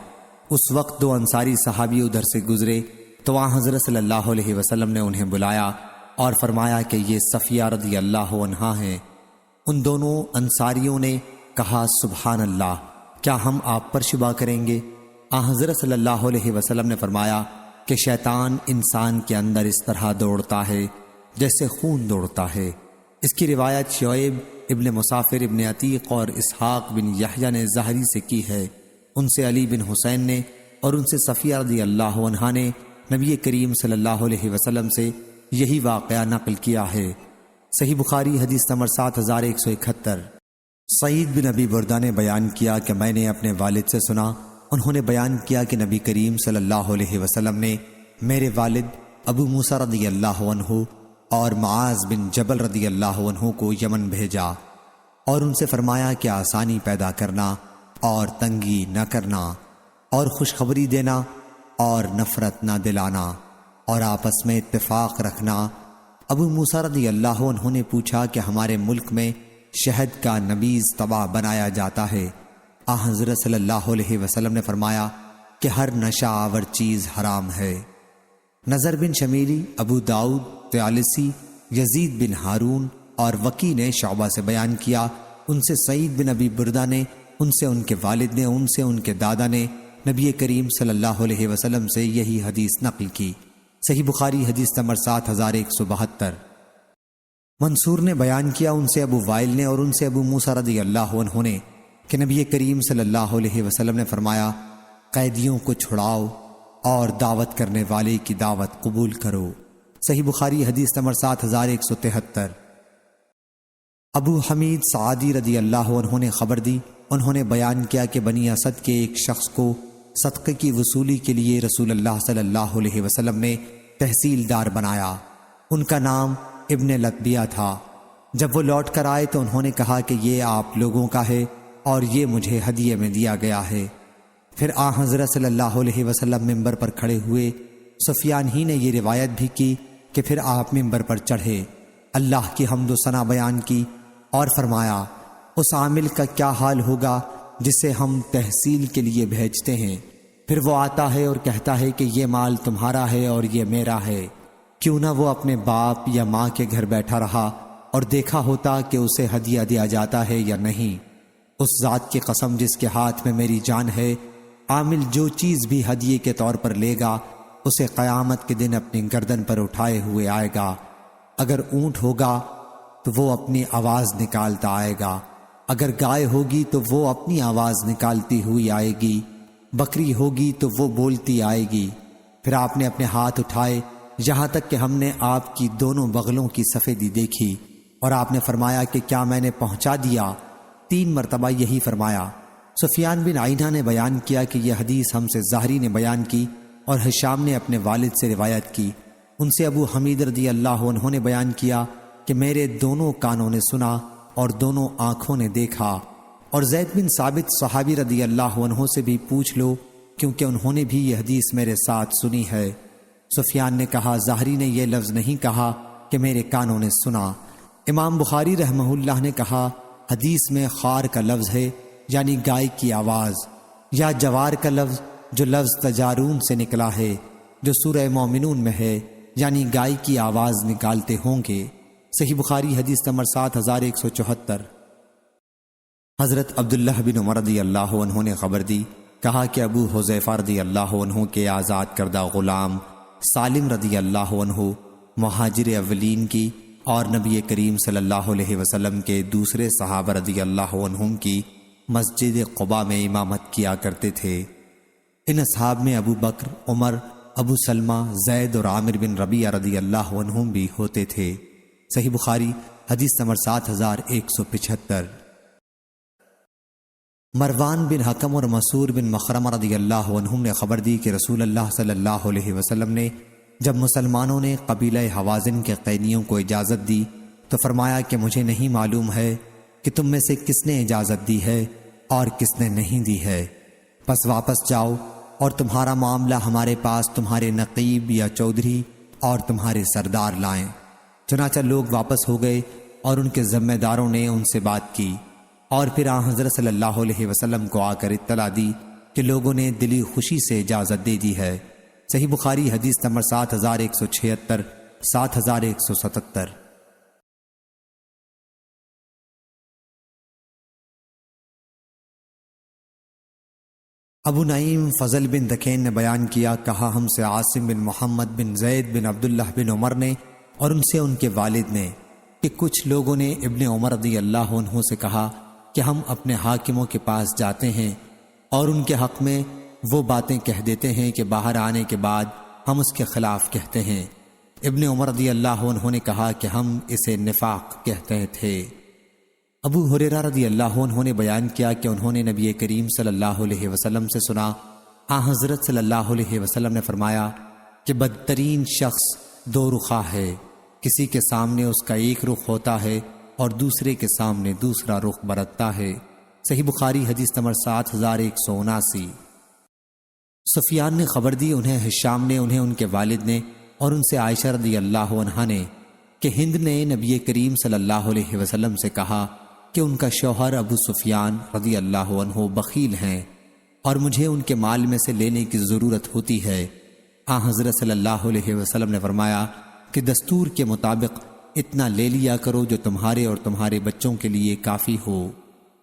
اس وقت دو انصاری صحابی ادھر سے گزرے تو حضرت صلی اللہ علیہ وسلم نے انہیں بلایا اور فرمایا کہ یہ صفیہ رضی اللہ عنہا ہیں۔ ان دونوں انصاریوں نے کہا سبحان اللہ، کیا ہم آپ پر شبہ کریں گے؟ حضرت صلی اللہ علیہ وسلم نے فرمایا کہ شیطان انسان کے اندر اس طرح دوڑتا ہے جیسے خون دوڑتا ہے۔ اس کی روایت شعیب ابن مسافر ابن عتیق اور اسحاق بن یحییٰ نے زہری سے کی ہے، ان سے علی بن حسین نے اور ان سے صفیہ رضی اللہ عنہا نے نبی کریم صلی اللہ علیہ وسلم سے یہی واقعہ نقل کیا ہے۔ صحیح بخاری حدیث نمبر 7171۔ سعید بن ابی بردہ نے بیان کیا کہ میں نے اپنے والد سے سنا، انہوں نے بیان کیا کہ نبی کریم صلی اللہ علیہ وسلم نے میرے والد ابو موسیٰ رضی اللہ عنہ اور معاذ بن جبل رضی اللہ عنہ کو یمن بھیجا اور ان سے فرمایا کہ آسانی پیدا کرنا اور تنگی نہ کرنا اور خوشخبری دینا اور نفرت نہ دلانا اور آپس میں اتفاق رکھنا۔ ابو موسیٰ رضی اللہ عنہ نے پوچھا کہ ہمارے ملک میں شہد کا نبیذ طبع بنایا جاتا ہے؟ حضرت صلی اللہ علیہ وسلم نے فرمایا کہ ہر نشہ آور چیز حرام ہے۔ نظر بن شمیلی، ابو داؤد، طیالسی، یزید بن ہارون اور وکی نے شعبہ سے بیان کیا، ان سے سعید بن ابی بردہ نے، ان سے ان کے والد نے، ان سے ان کے دادا نے نبی کریم صلی اللہ علیہ وسلم سے یہی حدیث نقل کی۔ صحیح بخاری حدیث نمبر 7172۔ منصور نے بیان کیا، ان سے ابو وائل نے اور ان سے ابو موسیٰ رضی اللہ عنہ نے کہ نبی کریم صلی اللہ علیہ وسلم نے فرمایا قیدیوں کو چھڑاؤ اور دعوت کرنے والے کی دعوت قبول کرو۔ صحیح بخاری حدیث نمبر 7173۔ ابو حمید سعادی رضی اللہ عنہ نے خبر دی، انہوں نے بیان کیا کہ بنی اسد کے ایک شخص کو صدقے کی وصولی کے لیے رسول اللہ صلی اللہ علیہ وسلم نے تحصیلدار بنایا۔ ان کا نام ابن لطبیہ تھا۔ جب وہ لوٹ کر آئے تو انہوں نے کہا کہ یہ آپ لوگوں کا ہے اور یہ مجھے ہدیے میں دیا گیا ہے۔ پھر حضرت صلی اللہ علیہ وسلم ممبر پر کھڑے ہوئے۔ سفیان ہی نے یہ روایت بھی کی کہ پھر آپ ممبر پر چڑھے، اللہ کی حمد و ثنا بیان کی اور فرمایا اس عامل کا کیا حال ہوگا جسے ہم تحصیل کے لیے بھیجتے ہیں، پھر وہ آتا ہے اور کہتا ہے کہ یہ مال تمہارا ہے اور یہ میرا ہے۔ کیوں نہ وہ اپنے باپ یا ماں کے گھر بیٹھا رہا اور دیکھا ہوتا کہ اسے ہدیہ دیا جاتا ہے یا نہیں۔ اس ذات کی قسم جس کے ہاتھ میں میری جان ہے، عامل جو چیز بھی ہدیے کے طور پر لے گا اسے قیامت کے دن اپنی گردن پر اٹھائے ہوئے آئے گا۔ اگر اونٹ ہوگا تو وہ اپنی آواز نکالتا آئے گا، اگر گائے ہوگی تو وہ اپنی آواز نکالتی ہوئی آئے گی، بکری ہوگی تو وہ بولتی آئے گی۔ پھر آپ نے اپنے ہاتھ اٹھائے یہاں تک کہ ہم نے آپ کی دونوں بغلوں کی سفیدی دیکھی، اور آپ نے فرمایا کہ کیا میں نے پہنچا دیا؟ 3 مرتبہ یہی فرمایا۔ سفیان بن عینہ نے بیان کیا کہ یہ حدیث ہم سے زہری نے بیان کی اور ہشام نے اپنے والد سے روایت کی، ان سے ابو حمید رضی اللہ عنہ نے بیان کیا کہ میرے دونوں کانوں نے سنا اور دونوں آنکھوں نے دیکھا۔ اور زید بن ثابت صحابی رضی اللہ عنہ سے بھی پوچھ لو کیونکہ انہوں نے بھی یہ حدیث میرے ساتھ سنی ہے۔ سفیان نے کہا زہری نے یہ لفظ نہیں کہا کہ میرے کانوں نے سنا۔ امام بخاری رحمہ اللہ نے کہا حدیث میں خار کا لفظ ہے یعنی گائے کی آواز، یا جوار کا لفظ جو لفظ تجارون سے نکلا ہے جو سورہ مومنون میں ہے یعنی گائے کی آواز نکالتے ہوں گے۔ صحیح بخاری حدیث نمبر 7174۔ حضرت عبداللہ بن عمر رضی اللہ عنہ نے خبر دی، کہا کہ ابو حذیفہ رضی اللہ عنہ کے آزاد کردہ غلام سالم رضی اللہ عنہ مہاجر اولین کی اور نبی کریم صلی اللہ علیہ وسلم کے دوسرے صحابہ رضی اللہ عنہم کی مسجد قباء میں امامت کیا کرتے تھے۔ ان اصحاب میں ابو بکر، عمر، ابو سلمہ، زید اور عامر بن ربیعہ رضی اللہ عنہم بھی ہوتے تھے۔ صحیح بخاری حدیث نمبر 7175۔ مروان بن حکم اور مسعور بن مخرمہ رضی اللہ عنہم نے خبر دی کہ رسول اللہ صلی اللہ علیہ وسلم نے جب مسلمانوں نے قبیلہ حوازن کے قیدیوں کو اجازت دی تو فرمایا کہ مجھے نہیں معلوم ہے کہ تم میں سے کس نے اجازت دی ہے اور کس نے نہیں دی ہے، پس واپس جاؤ اور تمہارا معاملہ ہمارے پاس تمہارے نقیب یا چودھری اور تمہارے سردار لائیں۔ چنانچہ لوگ واپس ہو گئے اور ان کے ذمہ داروں نے ان سے بات کی، اور پھر حضرت صلی اللہ علیہ وسلم کو آ کر اطلاع دی کہ لوگوں نے دلی خوشی سے اجازت دے دی ہے۔ صحیح بخاری حدیث نمبر 7176، 7177۔ ابو نعیم فضل بن دکین نے بیان کیا، کہا ہم سے عاصم بن محمد بن زید بن عبداللہ بن عمر نے اور ان سے ان کے والد نے کہ کچھ لوگوں نے ابن عمر رضی اللہ عنہ سے کہا کہ ہم اپنے حاکموں کے پاس جاتے ہیں اور ان کے حق میں وہ باتیں کہہ دیتے ہیں کہ باہر آنے کے بعد ہم اس کے خلاف کہتے ہیں۔ ابن عمر رضی اللہ عنہ نے کہا کہ ہم اسے نفاق کہتے تھے۔ ابو ہریرہ رضی اللہ عنہ نے بیان کیا کہ انہوں نے نبی کریم صلی اللہ علیہ وسلم سے سنا، حضرت صلی اللہ علیہ وسلم نے فرمایا کہ بدترین شخص دو رخا ہے، کسی کے سامنے اس کا ایک رخ ہوتا ہے اور دوسرے کے سامنے دوسرا رخ برتتا ہے۔ صحیح بخاری حدیث نمبر 7179۔ سفیان نے خبر دی، انہیں ہشام نے، انہیں ان کے والد نے اور ان سے عائشہ رضی اللہ عنہا نے کہ ہند نے نبی کریم صلی اللہ علیہ وسلم سے کہا کہ ان کا شوہر ابو سفیان رضی اللہ عنہ بخیل ہیں اور مجھے ان کے مال میں سے لینے کی ضرورت ہوتی ہے۔ حضرت صلی اللہ علیہ وسلم نے فرمایا کہ دستور کے مطابق اتنا لے لیا کرو جو تمہارے اور تمہارے بچوں کے لیے کافی ہو۔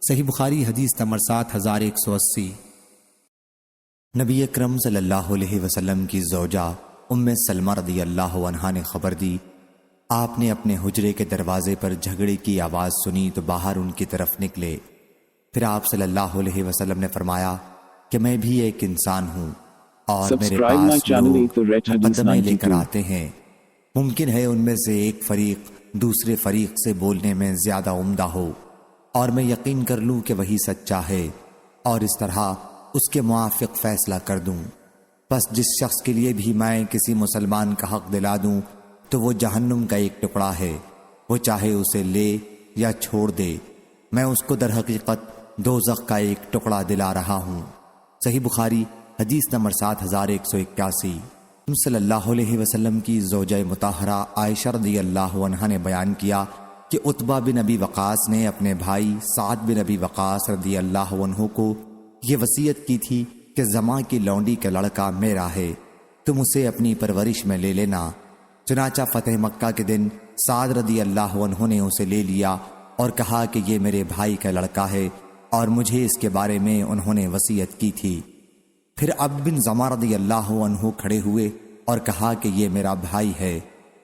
صحیح بخاری حدیث نمبر 7180۔ نبی اکرم صلی اللہ علیہ وسلم کی زوجہ ام سلمہ رضی اللہ عنہا نے خبر دی، آپ نے اپنے حجرے کے دروازے پر جھگڑے کی آواز سنی تو باہر ان کی طرف نکلے۔ پھر آپ صلی اللہ علیہ وسلم نے فرمایا کہ میں بھی ایک انسان ہوں اور میرے پاس لوگ مقدمے لے کر آتے ہیں، ممکن ہے ان میں سے ایک فریق دوسرے فریق سے بولنے میں زیادہ عمدہ ہو اور میں یقین کر لوں کہ وہی سچا ہے اور اس طرح اس کے موافق فیصلہ کر دوں۔ پس جس شخص کے لیے بھی میں کسی مسلمان کا حق دلا دوں تو وہ جہنم کا ایک ٹکڑا ہے، وہ چاہے اسے لے یا چھوڑ دے، میں اس کو در حقیقت دوزخ کا ایک ٹکڑا دلا رہا ہوں۔ صحیح بخاری حدیث نمبر 7181۔ صلی اللہ علیہ وسلم کی زوجہ مطہرہ عائشہ رضی اللہ عنہا نے بیان کیا کہ عتبہ بن ابی وقاص نے اپنے بھائی سعد بن ابی وقاص رضی اللہ عنہ کو یہ وصیت کی تھی کہ زماں کی لونڈی کا لڑکا میرا ہے، تم اسے اپنی پرورش میں لے لینا۔ چنانچہ فتح مکہ کے دن سعد رضی اللہ عنہ نے اسے لے لیا اور کہا کہ یہ میرے بھائی کا لڑکا ہے اور مجھے اس کے بارے میں انہوں نے وصیت کی تھی۔ پھر عبد بن زمع رضی اللہ عنہ کھڑے ہوئے اور کہا کہ یہ میرا بھائی ہے،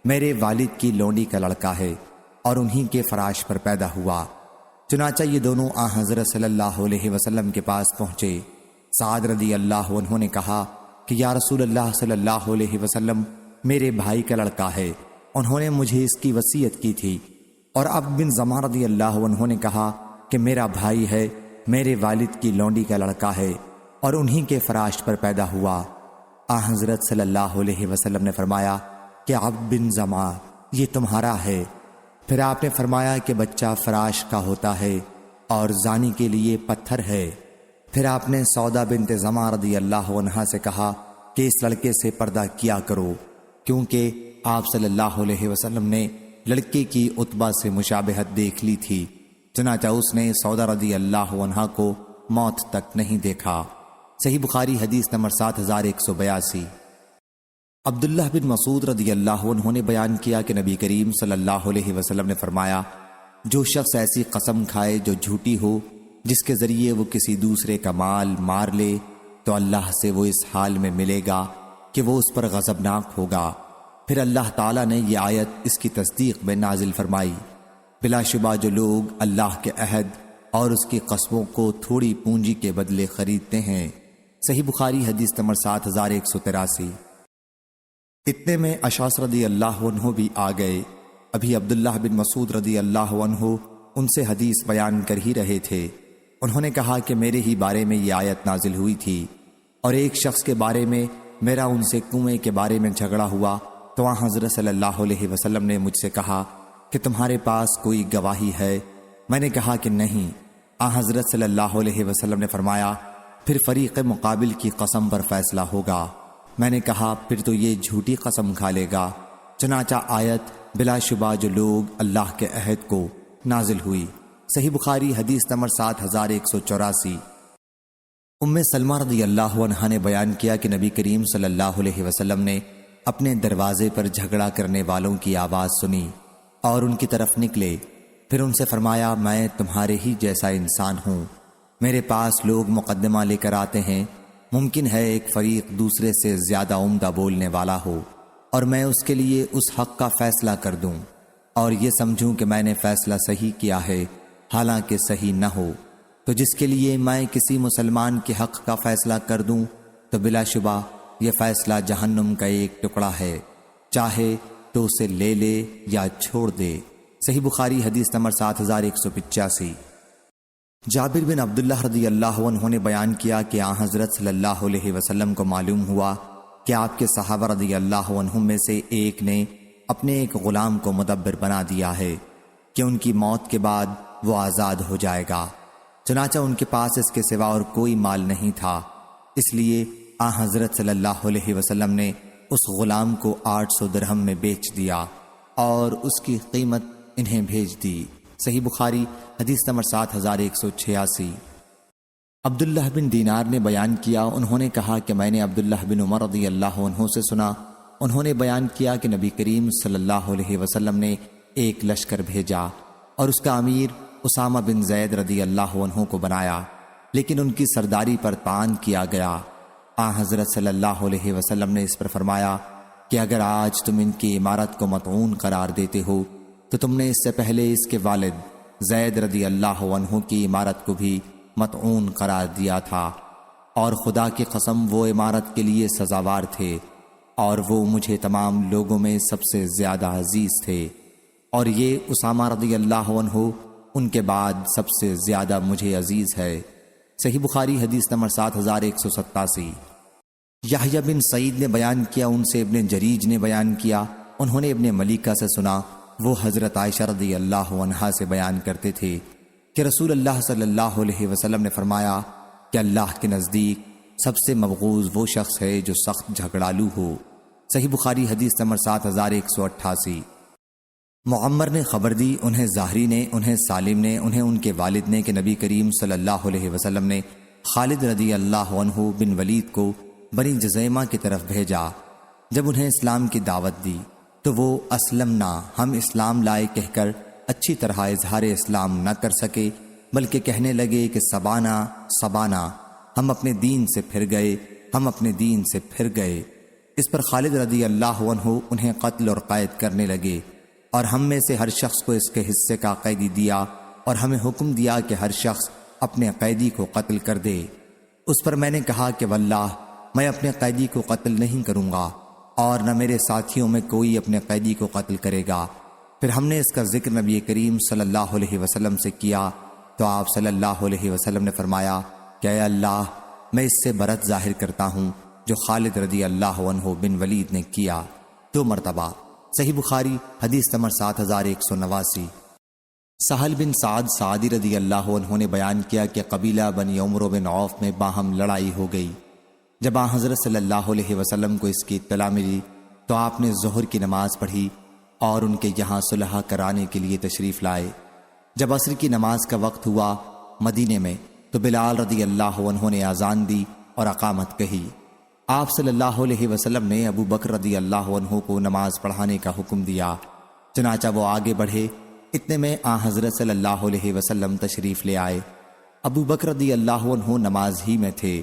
میرے والد کی لونڈی کا لڑکا ہے اور انہی کے فراش پر پیدا ہوا۔ چنانچہ یہ دونوں حضرت صلی اللہ علیہ وسلم کے پاس پہنچے۔ سعد رضی اللہ عنہ نے کہا کہ یا رسول اللہ صلی اللہ علیہ وسلم، میرے بھائی کا لڑکا ہے، انہوں نے مجھے اس کی وصیت کی تھی۔ اور عبد بن زمع رضی اللہ عنہ نے کہا کہ میرا بھائی ہے، میرے والد کی لونڈی کا لڑکا ہے اور انہی کے فراش پر پیدا ہوا۔ حضرت صلی اللہ علیہ وسلم نے فرمایا کہ عبد بن زمع یہ تمہارا ہے۔ پھر آپ نے فرمایا کہ بچہ فراش کا ہوتا ہے اور زانی کے لیے پتھر ہے۔ پھر آپ نے سودا بنت زمع رضی اللہ عنہا سے کہا کہ اس لڑکے سے پردہ کیا کرو، کیونکہ آپ صلی اللہ علیہ وسلم نے لڑکے کی عتبہ سے مشابہت دیکھ لی تھی، چنانچہ اس نے سودا رضی اللہ عنہا کو موت تک نہیں دیکھا۔ صحیح بخاری حدیث نمبر 7182۔ عبداللہ بن مسعود رضی اللہ عنہ نے بیان کیا کہ نبی کریم صلی اللہ علیہ وسلم نے فرمایا، جو شخص ایسی قسم کھائے جو جھوٹی ہو، جس کے ذریعے وہ کسی دوسرے کا مال مار لے، تو اللہ سے وہ اس حال میں ملے گا کہ وہ اس پر غضبناک ہوگا۔ پھر اللہ تعالیٰ نے یہ آیت اس کی تصدیق میں نازل فرمائی، بلا شبہ جو لوگ اللہ کے عہد اور اس کی قسموں کو تھوڑی پونجی کے بدلے خریدتے ہیں۔ صحیح بخاری حدیث نمبر 7183۔ اتنے میں اشعث رضی اللہ عنہ بھی آ گئے۔ ابھی عبداللہ بن مسعود رضی اللہ عنہ ان سے حدیث بیان کر ہی رہے تھے۔ انہوں نے کہا کہ میرے ہی بارے میں یہ آیت نازل ہوئی تھی اور ایک شخص کے بارے میں میرا ان سے کنویں کے بارے میں جھگڑا ہوا تو حضرت صلی اللہ علیہ وسلم نے مجھ سے کہا کہ تمہارے پاس کوئی گواہی ہے؟ میں نے کہا کہ نہیں۔ حضرت صلی اللہ علیہ وسلم نے فرمایا پھر فریق مقابل کی قسم پر فیصلہ ہوگا۔ میں نے کہا پھر تو یہ جھوٹی قسم کھا لے گا۔ چنانچہ آیت بلا شبہ جو لوگ اللہ کے عہد کو نازل ہوئی۔ صحیح بخاری حدیث نمبر 7184۔ ام سلمہ رضی اللہ عنہا نے بیان کیا کہ نبی کریم صلی اللہ علیہ وسلم نے اپنے دروازے پر جھگڑا کرنے والوں کی آواز سنی اور ان کی طرف نکلے۔ پھر ان سے فرمایا میں تمہارے ہی جیسا انسان ہوں، میرے پاس لوگ مقدمہ لے کر آتے ہیں ممکن ہے ایک فریق دوسرے سے زیادہ عمدہ بولنے والا ہو اور میں اس کے لیے اس حق کا فیصلہ کر دوں اور یہ سمجھوں کہ میں نے فیصلہ صحیح کیا ہے حالانکہ صحیح نہ ہو، تو جس کے لیے میں کسی مسلمان کے حق کا فیصلہ کر دوں تو بلا شبہ یہ فیصلہ جہنم کا ایک ٹکڑا ہے، چاہے تو اسے لے لے یا چھوڑ دے۔ صحیح بخاری حدیث نمبر 7185۔ جابر بن عبداللہ رضی اللہ عنہ نے بیان کیا کہ آن حضرت صلی اللہ علیہ وسلم کو معلوم ہوا کہ آپ کے صحابہ رضی اللہ عنہم میں سے ایک نے اپنے ایک غلام کو مدبر بنا دیا ہے کہ ان کی موت کے بعد وہ آزاد ہو جائے گا، چنانچہ ان کے پاس اس کے سوا اور کوئی مال نہیں تھا، اس لیے آن حضرت صلی اللہ علیہ وسلم نے اس غلام کو 800 درہم میں بیچ دیا اور اس کی قیمت انہیں بھیج دی۔ صحیح بخاری حدیث نمبر 7186۔ عبداللہ بن دینار نے بیان کیا، انہوں نے کہا کہ میں نے عبداللہ بن عمر رضی اللہ عنہ سے سنا، انہوں نے بیان کیا کہ نبی کریم صلی اللہ علیہ وسلم نے ایک لشکر بھیجا اور اس کا امیر اسامہ بن زید رضی اللہ عنہ کو بنایا، لیکن ان کی سرداری پر طعن کیا گیا۔ آن حضرت صلی اللہ علیہ وسلم نے اس پر فرمایا کہ اگر آج تم ان کی عمارت کو مطعون قرار دیتے ہو تو تم نے اس سے پہلے اس کے والد زید رضی اللہ عنہ کی عمارت کو بھی مطعون قرار دیا تھا، اور خدا کی قسم وہ عمارت کے لیے سزاوار تھے اور وہ مجھے تمام لوگوں میں سب سے زیادہ عزیز تھے، اور یہ اسامہ رضی اللہ عنہ ان کے بعد سب سے زیادہ مجھے عزیز ہے۔ صحیح بخاری حدیث نمبر 7187۔ یحییٰ بن سعید نے بیان کیا، ان سے ابن جریج نے بیان کیا، انہوں نے ابن ملیکہ سے سنا، وہ حضرت عائشہ رضی اللہ عنہا سے بیان کرتے تھے کہ رسول اللہ صلی اللہ علیہ وسلم نے فرمایا کہ اللہ کے نزدیک سب سے مبغوض وہ شخص ہے جو سخت جھگڑالو ہو۔ صحیح بخاری حدیث نمبر 7188۔ معمر نے خبر دی، انہیں ظاہری نے، انہیں سالم نے، انہیں ان کے والد نے کہ نبی کریم صلی اللہ علیہ وسلم نے خالد رضی اللہ عنہ بن ولید کو بنی جزیمہ کی طرف بھیجا۔ جب انہیں اسلام کی دعوت دی تو وہ اسلمنا، ہم اسلام لائے کہہ کر اچھی طرح اظہار اسلام نہ کر سکے، بلکہ کہنے لگے کہ سبانا سبانا، ہم اپنے دین سے پھر گئے، ہم اپنے دین سے پھر گئے۔ اس پر خالد رضی اللہ عنہ انہیں قتل اور قید کرنے لگے، اور ہم میں سے ہر شخص کو اس کے حصے کا قیدی دیا اور ہمیں حکم دیا کہ ہر شخص اپنے قیدی کو قتل کر دے۔ اس پر میں نے کہا کہ واللہ میں اپنے قیدی کو قتل نہیں کروں گا اور نہ میرے ساتھیوں میں کوئی اپنے قیدی کو قتل کرے گا۔ پھر ہم نے اس کا ذکر نبی کریم صلی اللہ علیہ وسلم سے کیا تو آپ صلی اللہ علیہ وسلم نے فرمایا کہ اے اللہ، میں اس سے برت ظاہر کرتا ہوں جو خالد رضی اللہ عنہ بن ولید نے کیا 2 مرتبہ۔ صحیح بخاری حدیث نمبر 7189۔ سہل بن سعد سعدی رضی اللہ عنہ نے بیان کیا کہ قبیلہ بنی عمرو بن عوف میں باہم لڑائی ہو گئی۔ جب آن حضرت صلی اللہ علیہ وسلم کو اس کی اطلاع ملی تو آپ نے ظہر کی نماز پڑھی اور ان کے یہاں صلح کرانے کے لیے تشریف لائے۔ جب عصر کی نماز کا وقت ہوا مدینے میں تو بلال رضی اللہ عنہ نے اذان دی اور اقامت کہی۔ آپ صلی اللہ علیہ وسلم نے ابو بکر رضی اللہ عنہ کو نماز پڑھانے کا حکم دیا، چنانچہ وہ آگے بڑھے، اتنے میں آن حضرت صلی اللہ علیہ وسلم تشریف لے آئے۔ ابو بکر رضی اللہ عنہ نماز ہی میں تھے۔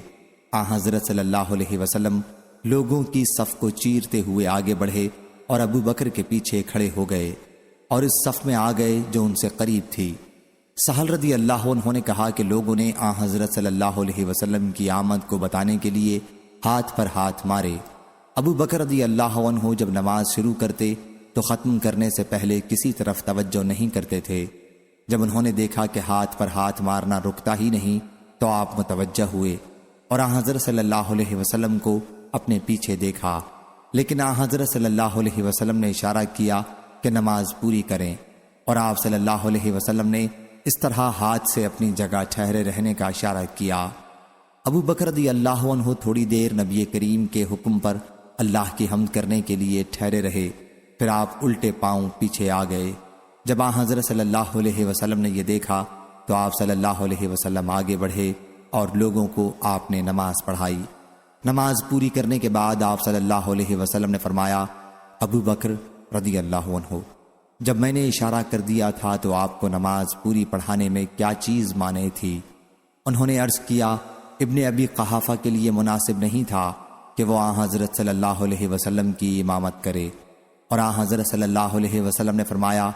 آن حضرت صلی اللہ علیہ وسلم لوگوں کی صف کو چیرتے ہوئے آگے بڑھے اور ابو بکر کے پیچھے کھڑے ہو گئے اور اس صف میں آ گئے جو ان سے قریب تھی۔ سہل رضی اللہ عنہ نے کہا کہ لوگوں نے آن حضرت صلی اللہ علیہ وسلم کی آمد کو بتانے کے لیے ہاتھ پر ہاتھ مارے۔ ابو بکر رضی اللہ عنہ جب نماز شروع کرتے تو ختم کرنے سے پہلے کسی طرف توجہ نہیں کرتے تھے۔ جب انہوں نے دیکھا کہ ہاتھ پر ہاتھ مارنا رکتا ہی نہیں تو آپ متوجہ ہوئے اور آن حضرت صلی اللہ علیہ وسلم کو اپنے پیچھے دیکھا، لیکن آن حضرت صلی اللہ علیہ وسلم نے اشارہ کیا کہ نماز پوری کریں، اور آپ صلی اللہ علیہ وسلم نے اس طرح ہاتھ سے اپنی جگہ ٹھہرے رہنے کا اشارہ کیا۔ ابو بکر رضی اللہ عنہ تھوڑی دیر نبی کریم کے حکم پر اللہ کی حمد کرنے کے لیے ٹھہرے رہے، پھر آپ الٹے پاؤں پیچھے آ گئے۔ جب آن حضرت صلی اللہ علیہ وسلم نے یہ دیکھا تو آپ صلی اللہ علیہ وسلم آگے بڑھے اور لوگوں کو آپ نے نماز پڑھائی۔ نماز پوری کرنے کے بعد آپ صلی اللہ علیہ وسلم نے فرمایا، ابو بکر رضی اللہ عنہ، جب میں نے اشارہ کر دیا تھا تو آپ کو نماز پوری پڑھانے میں کیا چیز مانے تھی؟ انہوں نے عرض کیا ابن ابی قحافہ کے لیے مناسب نہیں تھا کہ وہ آن حضرت صلی اللہ علیہ وسلم کی امامت کرے، اور آن حضرت صلی اللہ علیہ وسلم نے فرمایا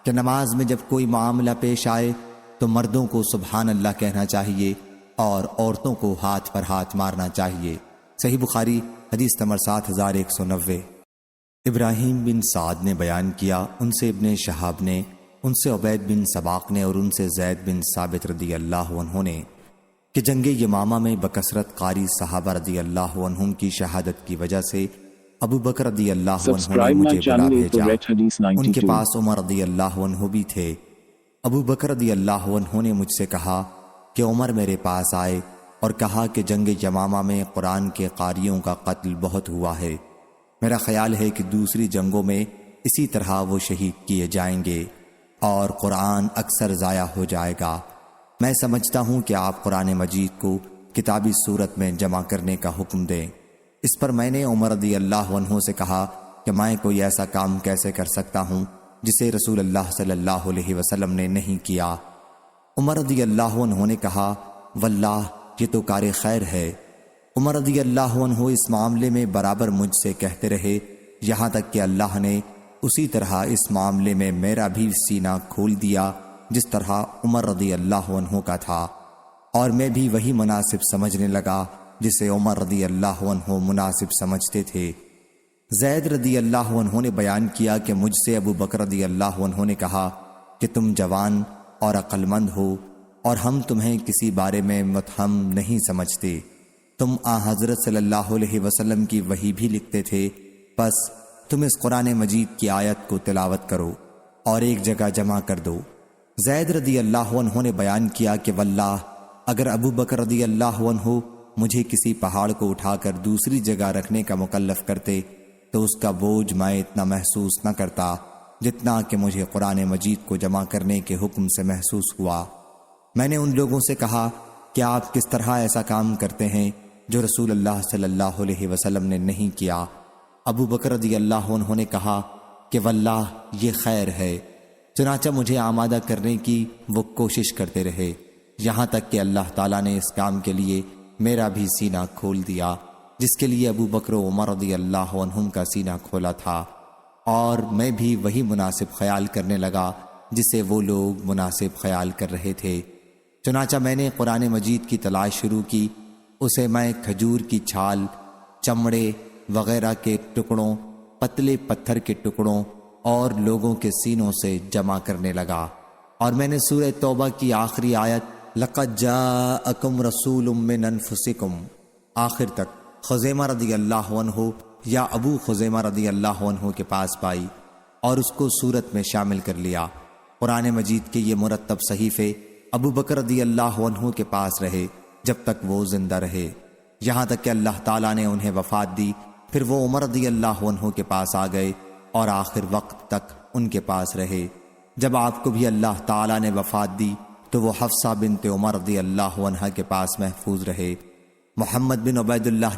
کہ نماز میں جب کوئی معاملہ پیش آئے تو مردوں کو سبحان اللہ کہنا چاہیے اور عورتوں کو ہاتھ پر ہاتھ مارنا چاہیے۔ صحیح بخاری حدیث نمبر 7190۔ ابراہیم بن سعد نے بیان کیا، ان سے ابن شہاب نے، ان سے عبید بن سباق نے اور ان سے زید بن ثابت رضی اللہ عنہ نے کہ جنگ یمامہ میں بکثرت قاری صحابہ رضی اللہ عنہم کی شہادت کی وجہ سے ابو بکر رضی اللہ عنہ نے مجھے بلا بھیجا۔ ان کے پاس عمر رضی اللہ عنہ بھی تھے۔ ابو بکر رضی اللہ عنہ نے مجھ سے کہا کہ عمر میرے پاس آئے اور کہا کہ جنگ یمامہ میں قرآن کے قاریوں کا قتل بہت ہوا ہے، میرا خیال ہے کہ دوسری جنگوں میں اسی طرح وہ شہید کیے جائیں گے اور قرآن اکثر ضائع ہو جائے گا۔ میں سمجھتا ہوں کہ آپ قرآن مجید کو کتابی صورت میں جمع کرنے کا حکم دیں۔ اس پر میں نے عمر رضی اللہ عنہ سے کہا کہ میں کوئی ایسا کام کیسے کر سکتا ہوں جسے رسول اللہ صلی اللہ علیہ وسلم نے نہیں کیا۔ عمر رضی اللہ عنہ نے کہا واللہ یہ تو کار خیر ہے۔ عمر رضی اللہ عنہ اس معاملے میں برابر مجھ سے کہتے رہے یہاں تک کہ اللہ نے اسی طرح اس معاملے میں میرا بھی سینہ کھول دیا جس طرح عمر رضی اللہ عنہ کا تھا، اور میں بھی وہی مناسب سمجھنے لگا جسے عمر رضی اللہ عنہ مناسب سمجھتے تھے۔ زید رضی اللہ عنہ نے بیان کیا کہ مجھ سے ابو بکر رضی اللہ عنہ نے کہا کہ تم جوان اور عقل مند ہو اور ہم تمہیں کسی بارے میں متہم نہیں سمجھتے، تم حضرت صلی اللہ علیہ وسلم کی وحی بھی لکھتے تھے، پس تم اس قرآن مجید کی آیت کو تلاوت کرو اور ایک جگہ جمع کر دو۔ زید رضی اللہ عنہ نے بیان کیا کہ واللہ اگر ابو بکر رضی اللہ عنہ مجھے کسی پہاڑ کو اٹھا کر دوسری جگہ رکھنے کا مکلف کرتے تو اس کا بوجھ میں اتنا محسوس نہ کرتا جتنا کہ مجھے قرآن مجید کو جمع کرنے کے حکم سے محسوس ہوا۔ میں نے ان لوگوں سے کہا کہ آپ کس طرح ایسا کام کرتے ہیں جو رسول اللہ صلی اللہ علیہ وسلم نے نہیں کیا؟ ابو بکر رضی اللہ عنہ نے کہا کہ واللہ یہ خیر ہے۔ چنانچہ مجھے آمادہ کرنے کی وہ کوشش کرتے رہے یہاں تک کہ اللہ تعالیٰ نے اس کام کے لیے میرا بھی سینہ کھول دیا جس کے لیے ابو بکر و عمر رضی اللہ عنہم کا سینہ کھولا تھا، اور میں بھی وہی مناسب خیال کرنے لگا جسے وہ لوگ مناسب خیال کر رہے تھے۔ چنانچہ میں نے قرآن مجید کی تلاش شروع کی، اسے میں کھجور کی چھال، چمڑے وغیرہ کے ٹکڑوں، پتلے پتھر کے ٹکڑوں اور لوگوں کے سینوں سے جمع کرنے لگا، اور میں نے سورہ توبہ کی آخری آیت لَقَدْ جَاءَكُمْ رَسُولٌ مِّنْ أَنفُسِكُمْ آخر تک خزیمہ رضی اللہ عنہ یا ابو خزیمہ رضی اللہ عنہ کے پاس پائی اور اس کو سورت میں شامل کر لیا۔ قرآن مجید کے یہ مرتب صحیفے ابو بکر رضی اللہ عنہ کے پاس رہے جب تک وہ زندہ رہے، یہاں تک کہ اللہ تعالیٰ نے انہیں وفات دی۔ پھر وہ عمر رضی اللہ عنہ کے پاس آ گئے اور آخر وقت تک ان کے پاس رہے۔ جب آپ کو بھی اللہ تعالیٰ نے وفات دی تو وہ حفصہ بنت عمر رضی اللہ عنہ کے پاس محفوظ رہے۔ محمد بن عبید اللہ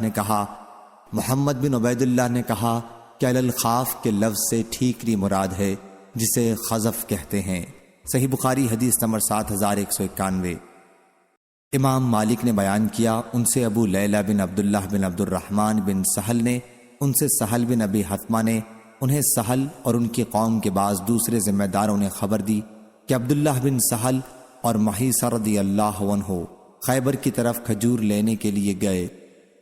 نے کہا کہ علی الخاف کے لفظ سے ٹھیکری مراد ہے جسے خزف کہتے ہیں۔ صحیح بخاری حدیث نمبر 7191۔ امام مالک نے بیان کیا، ان سے ابو لیلہ بن عبداللہ بن عبد الرحمن بن سہل نے، ان سے سہل بن ابی حتمہ نے، انہیں سہل اور ان کی قوم کے بعض دوسرے ذمہ داروں نے خبر دی کہ عبداللہ بن سہل اور محیصہ رضی اللہ عنہ خیبر کی طرف کھجور لینے کے لیے گئے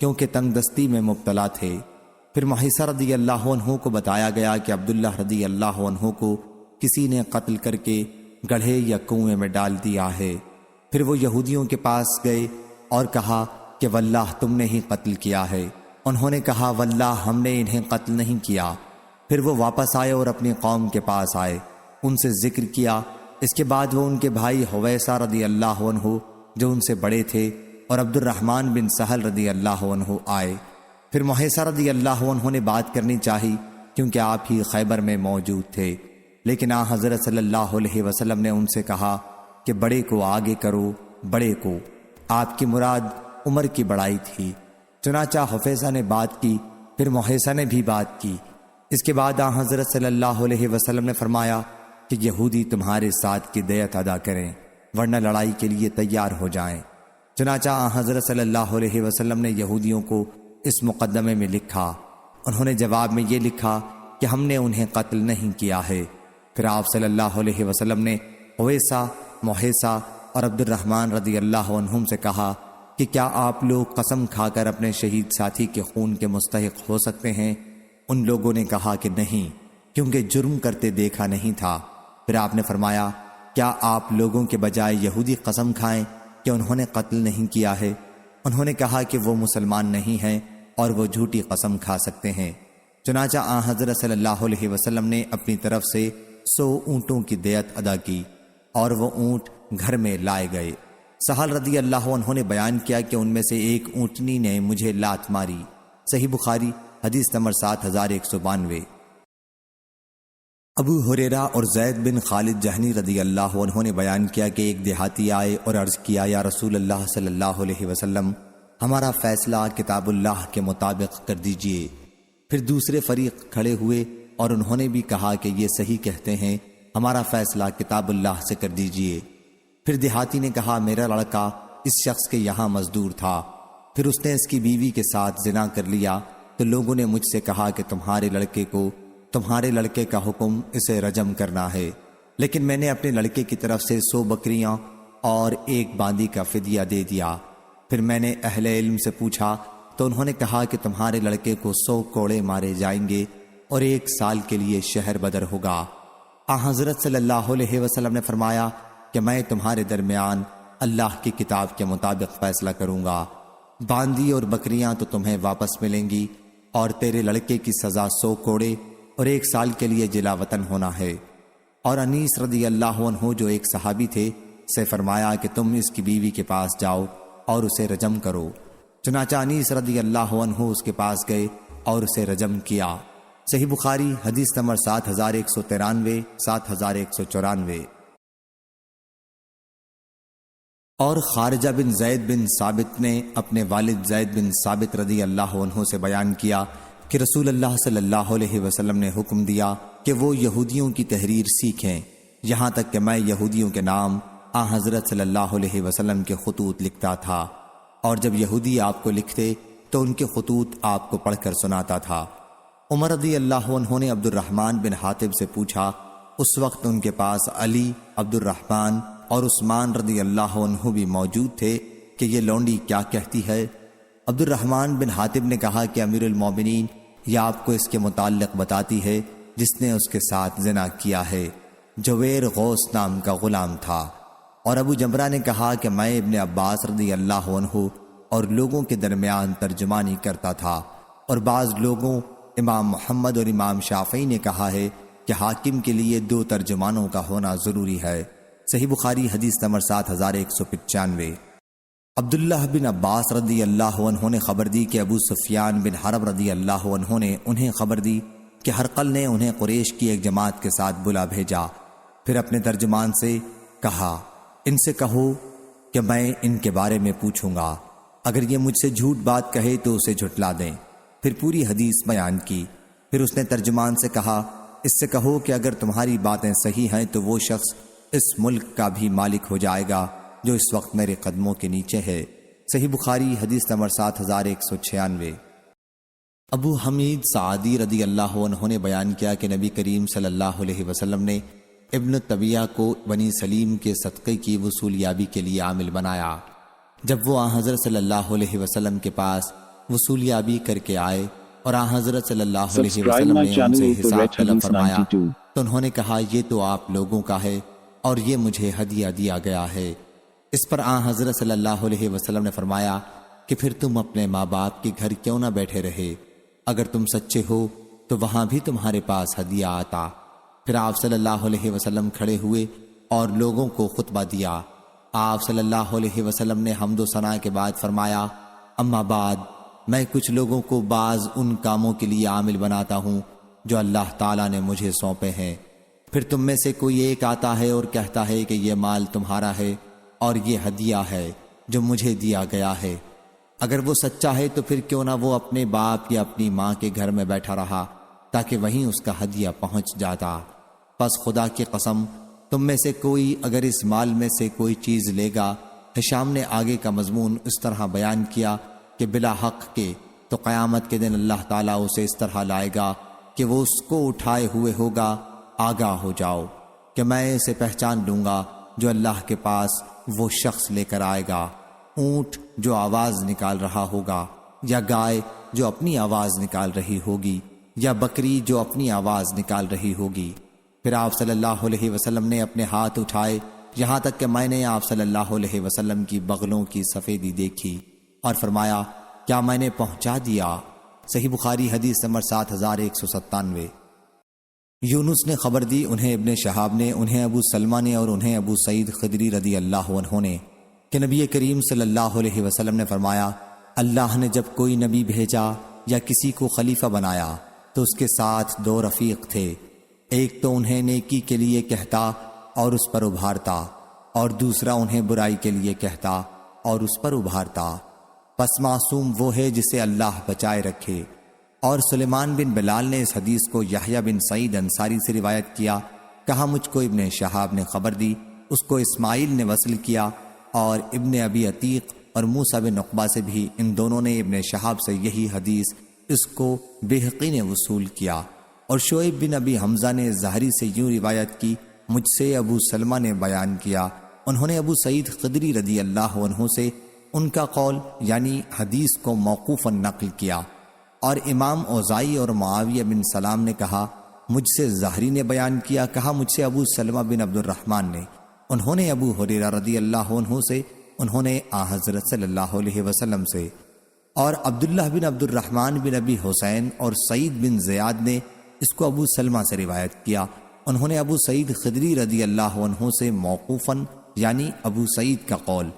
کیونکہ تنگ دستی میں مبتلا تھے۔ پھر محیصہ رضی اللہ عنہ کو بتایا گیا کہ عبداللہ رضی اللہ عنہ کو کسی نے قتل کر کے گڑھے یا کنویں میں ڈال دیا ہے۔ پھر وہ یہودیوں کے پاس گئے اور کہا کہ واللہ تم نے ہی قتل کیا ہے۔ انہوں نے کہا واللہ ہم نے انہیں قتل نہیں کیا۔ پھر وہ واپس آئے اور اپنی قوم کے پاس آئے، ان سے ذکر کیا۔ اس کے بعد وہ ان کے بھائی حویسہ رضی اللہ عنہ جو ان سے بڑے تھے اور عبد الرحمن بن سہل رضی اللہ عنہ آئے۔ پھر محیصہ رضی اللہ عنہ نے بات کرنی چاہی کیونکہ آپ ہی خیبر میں موجود تھے، لیکن حضرت صلی اللہ علیہ وسلم نے ان سے کہا کہ بڑے کو آگے کرو، بڑے کو۔ آپ کی مراد عمر کی بڑائی تھی۔ چنانچہ حفیظہ نے بات کی، پھر محیصہ نے بھی بات کی۔ اس کے بعد حضرت صلی اللہ علیہ وسلم نے فرمایا کہ یہودی تمہارے ساتھ کی دیت ادا کریں ورنہ لڑائی کے لیے تیار ہو جائیں۔ چنانچہ حضرت صلی اللہ علیہ وسلم نے یہودیوں کو اس مقدمے میں لکھا۔ انہوں نے جواب میں یہ لکھا کہ ہم نے انہیں قتل نہیں کیا ہے۔ پھر آپ صلی اللہ علیہ وسلم نے اویسہ، محیسہ اور عبد الرحمن رضی اللہ عنہم سے کہا کہ کیا آپ لوگ قسم کھا کر اپنے شہید ساتھی کے خون کے مستحق ہو سکتے ہیں؟ ان لوگوں نے کہا کہ نہیں، کیونکہ جرم کرتے دیکھا نہیں تھا۔ پھر آپ نے فرمایا کیا آپ لوگوں کے بجائے یہودی قسم کھائیں کہ انہوں نے قتل نہیں کیا ہے؟ انہوں نے کہا کہ وہ مسلمان نہیں ہیں اور وہ جھوٹی قسم کھا سکتے ہیں۔ چنانچہ حضرت صلی اللہ علیہ وسلم نے اپنی طرف سے 100 اونٹوں کی دیت ادا کی اور وہ اونٹ گھر میں لائے گئے۔ سہل رضی اللہ عنہ نے بیان کیا کہ ان میں سے ایک اونٹنی نے مجھے لات ماری۔ صحیح بخاری حدیث نمبر 7192۔ ابو ہریرہ اور زید بن خالد جہنی رضی اللہ عنہ نے بیان کیا کہ ایک دیہاتی آئے اور عرض کیا یا رسول اللہ صلی اللہ علیہ وسلم، ہمارا فیصلہ کتاب اللہ کے مطابق کر دیجئے۔ پھر دوسرے فریق کھڑے ہوئے اور انہوں نے بھی کہا کہ یہ صحیح کہتے ہیں، ہمارا فیصلہ کتاب اللہ سے کر دیجئے۔ پھر دیہاتی نے کہا میرا لڑکا اس شخص کے یہاں مزدور تھا، پھر اس نے اس کی بیوی کے ساتھ زنا کر لیا، تو لوگوں نے مجھ سے کہا کہ تمہارے لڑکے کا حکم اسے رجم کرنا ہے، لیکن میں نے اپنے لڑکے کی طرف سے 100 بکریاں اور 1 باندی کا فدیہ دے دیا۔ پھر میں نے اہل علم سے پوچھا تو انہوں نے کہا کہ تمہارے لڑکے کو 100 کوڑے مارے جائیں گے اور 1 سال کے لیے شہر بدر ہوگا۔ حضرت صلی اللہ علیہ وسلم نے فرمایا کہ میں تمہارے درمیان اللہ کی کتاب کے مطابق فیصلہ کروں گا، باندی اور بکریاں تو تمہیں واپس ملیں گی اور تیرے لڑکے کی سزا 100 کوڑے اور 1 سال کے لیے جلا وطن ہونا ہے۔ اور انیس رضی اللہ عنہ جو ایک صحابی تھے سے فرمایا کہ تم اس کی بیوی کے پاس جاؤ اور اسے رجم کرو۔ چنانچہ انیس رضی اللہ عنہ اس کے پاس گئے اور اسے رجم کیا۔ صحیح بخاری حدیث نمبر 7193، 7194۔ اور خارجہ بن زید بن ثابت نے اپنے والد زید بن ثابت رضی اللہ عنہ سے بیان کیا کہ رسول اللہ صلی اللہ علیہ وسلم نے حکم دیا کہ وہ یہودیوں کی تحریر سیکھیں، یہاں تک کہ میں یہودیوں کے نام حضرت صلی اللہ علیہ وسلم کے خطوط لکھتا تھا، اور جب یہودی آپ کو لکھتے تو ان کے خطوط آپ کو پڑھ کر سناتا تھا۔ عمر رضی اللہ عنہ نے عبد الرحمن بن حاتب سے پوچھا، اس وقت ان کے پاس علی، عبد الرحمن اور عثمان رضی اللہ عنہ بھی موجود تھے کہ یہ لونڈی کیا کہتی ہے؟ عبد الرحمن بن حاتب نے کہا کہ امیر المومنین یہ آپ کو اس کے متعلق بتاتی ہے جس نے اس کے ساتھ زنا کیا ہے، جویر غوث نام کا غلام تھا۔ اور ابو جمرہ نے کہا کہ میں ابن عباس رضی اللہ عنہ اور لوگوں کے درمیان ترجمانی کرتا تھا، اور بعض لوگوں امام محمد اور امام شافعی نے کہا ہے کہ حاکم کے لیے 2 ترجمانوں کا ہونا ضروری ہے۔ صحیح بخاری حدیث نمبر 7195۔ عبداللہ بن عباس رضی اللہ عنہ نے خبر دی کہ ابو سفیان بن حرب رضی اللہ عنہ نے انہیں خبر دی کہ ہرقل نے انہیں قریش کی ایک جماعت کے ساتھ بلا بھیجا۔ پھر اپنے ترجمان سے کہا ان سے کہو کہ میں ان کے بارے میں پوچھوں گا، اگر یہ مجھ سے جھوٹ بات کہے تو اسے جھٹلا دیں۔ پھر پوری حدیث بیان کی۔ پھر اس نے ترجمان سے کہا اس سے کہو کہ اگر تمہاری باتیں صحیح ہیں تو وہ شخص اس ملک کا بھی مالک ہو جائے گا جو اس وقت میرے قدموں کے نیچے ہے۔ صحیح بخاری حدیث نمبر 7196۔ ابو حمید سعدی رضی اللہ عنہ نے بیان کیا کہ نبی کریم صلی اللہ علیہ وسلم نے ابن طبیعہ کو بنی سلیم کے صدقے کی وصولیابی کے لیے عامل بنایا۔ جب وہ حضرت صلی اللہ علیہ وسلم کے پاس وصولیابی کر کے آئے اور حضرت صلی اللہ علیہ وسلم نے ان سے حساب طلب فرمایا تو انہوں نے کہا یہ تو آپ لوگوں کا ہے اور یہ مجھے ہدیہ دیا گیا ہے۔ اس پر حضرت صلی اللہ علیہ وسلم نے فرمایا کہ پھر تم اپنے ماں باپ کے گھر کیوں نہ بیٹھے رہے؟ اگر تم سچے ہو تو وہاں بھی تمہارے پاس ہدیہ آتا۔ پھر آپ صلی اللہ علیہ وسلم کھڑے ہوئے اور لوگوں کو خطبہ دیا۔ آپ صلی اللہ علیہ وسلم نے حمد و ثنا کے بعد فرمایا اما بعد، میں کچھ لوگوں کو بعض ان کاموں کے لیے عامل بناتا ہوں جو اللہ تعالیٰ نے مجھے سونپے ہیں۔ پھر تم میں سے کوئی ایک آتا ہے اور کہتا ہے کہ یہ مال تمہارا ہے اور یہ ہدیہ ہے جو مجھے دیا گیا ہے۔ اگر وہ سچا ہے تو پھر کیوں نہ وہ اپنے باپ یا اپنی ماں کے گھر میں بیٹھا رہا تاکہ وہیں اس کا ہدیہ پہنچ جاتا۔ پس خدا کی قسم تم میں سے کوئی اگر اس مال میں سے کوئی چیز لے گا ہشام نے آگے کا مضمون اس طرح بیان کیا کہ بلا حق کے تو قیامت کے دن اللہ تعالیٰ اسے اس طرح لائے گا کہ وہ اس کو اٹھائے ہوئے ہوگا، آگاہ ہو جاؤ کہ میں اسے پہچان لوں گا جو اللہ کے پاس وہ شخص لے کر آئے گا، اونٹ جو آواز نکال رہا ہوگا، یا گائے جو اپنی آواز نکال رہی ہوگی، یا بکری جو اپنی آواز نکال رہی ہوگی۔ پھر آپ صلی اللہ علیہ وسلم نے اپنے ہاتھ اٹھائے یہاں تک کہ میں نے آپ صلی اللہ علیہ وسلم کی بغلوں کی سفیدی دیکھی اور فرمایا کیا میں نے پہنچا دیا؟ صحیح بخاری حدیث نمبر 7197۔ یونس نے خبر دی، انہیں ابن شہاب نے، انہیں ابو سلمہ نے اور انہیں ابو سعید خدری رضی اللہ عنہ نے کہ نبی کریم صلی اللہ علیہ وسلم نے فرمایا اللہ نے جب کوئی نبی بھیجا یا کسی کو خلیفہ بنایا تو اس کے ساتھ دو رفیق تھے، ایک تو انہیں نیکی کے لیے کہتا اور اس پر ابھارتا، اور دوسرا انہیں برائی کے لیے کہتا اور اس پر ابھارتا۔ پس معصوم وہ ہے جسے اللہ بچائے رکھے۔ اور سلیمان بن بلال نے اس حدیث کو یحییٰ بن سعید انصاری سے روایت کیا، کہا مجھ کو ابن شہاب نے خبر دی، اس کو اسماعیل نے وصل کیا، اور ابن ابی عتیق اور موسیٰ بن عقبہ سے بھی ان دونوں نے ابن شہاب سے یہی حدیث اس کو بہقی نے وصول کیا۔ اور شعیب بن ابی حمزہ نے زہری سے یوں روایت کی، مجھ سے ابو سلمہ نے بیان کیا، انہوں نے ابو سعید خدری رضی اللہ عنہ سے ان کا قول یعنی حدیث کو موقوفاً نقل کیا۔ اور امام اوزائی اور معاویہ بن سلام نے کہا مجھ سے زہری نے بیان کیا، کہا مجھ سے ابو سلمہ بن عبد الرحمن نے، انہوں نے ابو ہریرہ رضی اللہ عنہ سے، انہوں نے حضرت صلی اللہ علیہ وسلم سے۔ اور عبداللہ بن عبد الرحمن بن ابی حسین اور سعید بن زیاد نے اس کو ابو سلمہ سے روایت کیا، انہوں نے ابو سعید خدری رضی اللہ عنہ سے موقوفاً یعنی ابو سعید کا قول۔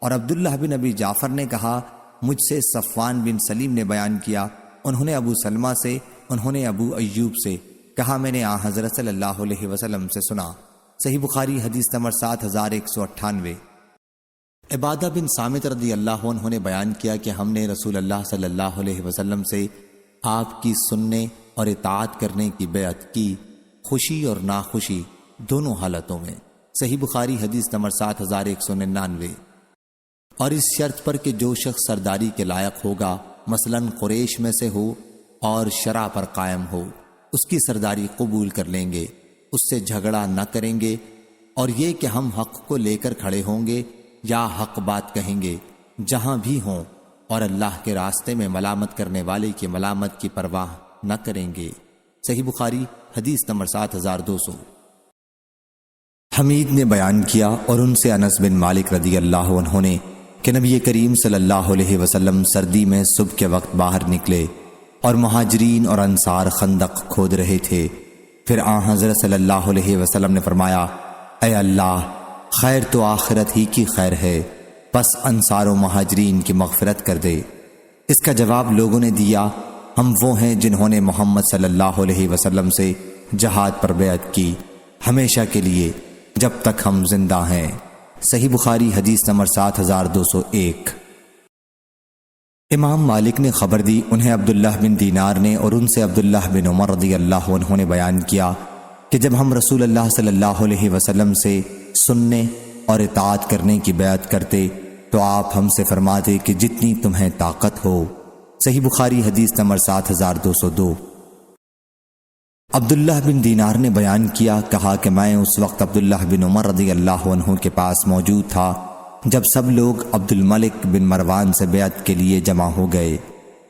اور عبداللہ بن ابی جعفر نے کہا مجھ سے صفوان بن سلیم نے بیان کیا، انہوں نے ابو سلمہ سے، انہوں نے ابو ایوب سے، کہا میں نے حضرت صلی اللہ علیہ وسلم سے سنا۔ صحیح بخاری حدیث نمبر 7198۔ عبادہ بن صامت رضی اللہ عنہ نے بیان کیا کہ ہم نے رسول اللہ صلی اللہ علیہ وسلم سے آپ کی سننے اور اطاعت کرنے کی بیعت کی، خوشی اور ناخوشی دونوں حالتوں میں۔ صحیح بخاری حدیث نمبر 7199۔ اور اس شرط پر کہ جو شخص سرداری کے لائق ہوگا، مثلاً قریش میں سے ہو اور شرع پر قائم ہو، اس کی سرداری قبول کر لیں گے، اس سے جھگڑا نہ کریں گے، اور یہ کہ ہم حق کو لے کر کھڑے ہوں گے یا حق بات کہیں گے جہاں بھی ہوں، اور اللہ کے راستے میں ملامت کرنے والے کی ملامت کی پرواہ نہ کریں گے۔ صحیح بخاری حدیث نمبر 7200۔ حمید نے بیان کیا اور ان سے انس بن مالک رضی اللہ عنہ نے کہ نبی کریم صلی اللہ علیہ وسلم سردی میں صبح کے وقت باہر نکلے اور مہاجرین اور انصار خندق کھود رہے تھے۔ پھر حضرت صلی اللہ علیہ وسلم نے فرمایا اے اللہ، خیر تو آخرت ہی کی خیر ہے، پس انصار و مہاجرین کی مغفرت کر دے۔ اس کا جواب لوگوں نے دیا ہم وہ ہیں جنہوں نے محمد صلی اللہ علیہ وسلم سے جہاد پر بیعت کی، ہمیشہ کے لیے جب تک ہم زندہ ہیں۔ صحیح بخاری حدیث نمبر 7201۔ امام مالک نے خبر دی، انہیں عبداللہ بن دینار نے اور ان سے عبداللہ بن عمر رضی اللہ عنہ نے بیان کیا کہ جب ہم رسول اللہ صلی اللہ علیہ وسلم سے سننے اور اطاعت کرنے کی بیعت کرتے تو آپ ہم سے فرماتے کہ جتنی تمہیں طاقت ہو۔ صحیح بخاری حدیث نمبر 7202۔ عبداللہ بن دینار نے بیان کیا، کہا کہ میں اس وقت عبداللہ بن عمر رضی اللہ عنہ کے پاس موجود تھا جب سب لوگ عبد الملک بن مروان سے بیعت کے لیے جمع ہو گئے۔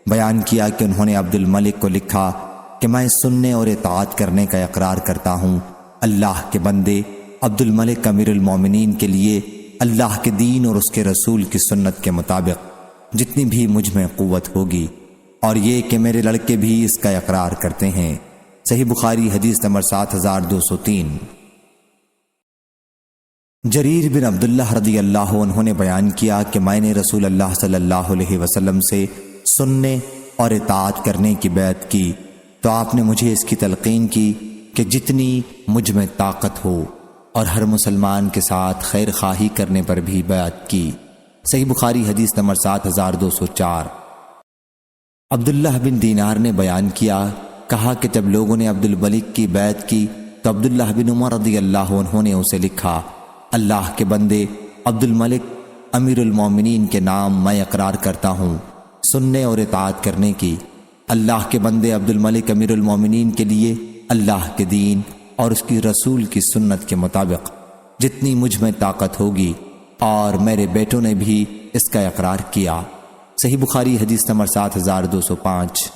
بیان کیا کہ انہوں نے عبد الملک کو لکھا کہ میں سننے اور اطاعت کرنے کا اقرار کرتا ہوں، اللہ کے بندے عبد الملک امیر المومنین کے لیے اللہ کے دین اور اس کے رسول کی سنت کے مطابق جتنی بھی مجھ میں قوت ہوگی، اور یہ کہ میرے لڑکے بھی اس کا اقرار کرتے ہیں۔ صحیح بخاری حدیث نمبر 7203۔ جریر بن عبداللہ رضی اللہ عنہ نے بیان کیا کہ میں نے رسول اللہ صلی اللہ علیہ وسلم سے سننے اور اطاعت کرنے کی بیعت کی تو آپ نے مجھے اس کی تلقین کی کہ جتنی مجھ میں طاقت ہو، اور ہر مسلمان کے ساتھ خیر خواہی کرنے پر بھی بیعت کی۔ صحیح بخاری حدیث نمبر 7204۔ عبداللہ بن دینار نے بیان کیا، کہا کہ جب لوگوں نے عبد الملک کی بیعت کی تو عبداللہ بن عمر رضی اللہ عنہ نے اسے لکھا اللہ کے بندے عبد الملک امیر المومنین کے نام میں اقرار کرتا ہوں سننے اور اطاعت کرنے کی۔ اللہ کے بندے عبد الملک امیر المومنین کے لیے اللہ کے دین اور اس کی رسول کی سنت کے مطابق جتنی مجھ میں طاقت ہوگی، اور میرے بیٹوں نے بھی اس کا اقرار کیا۔ صحیح بخاری حدیث نمبر 7205۔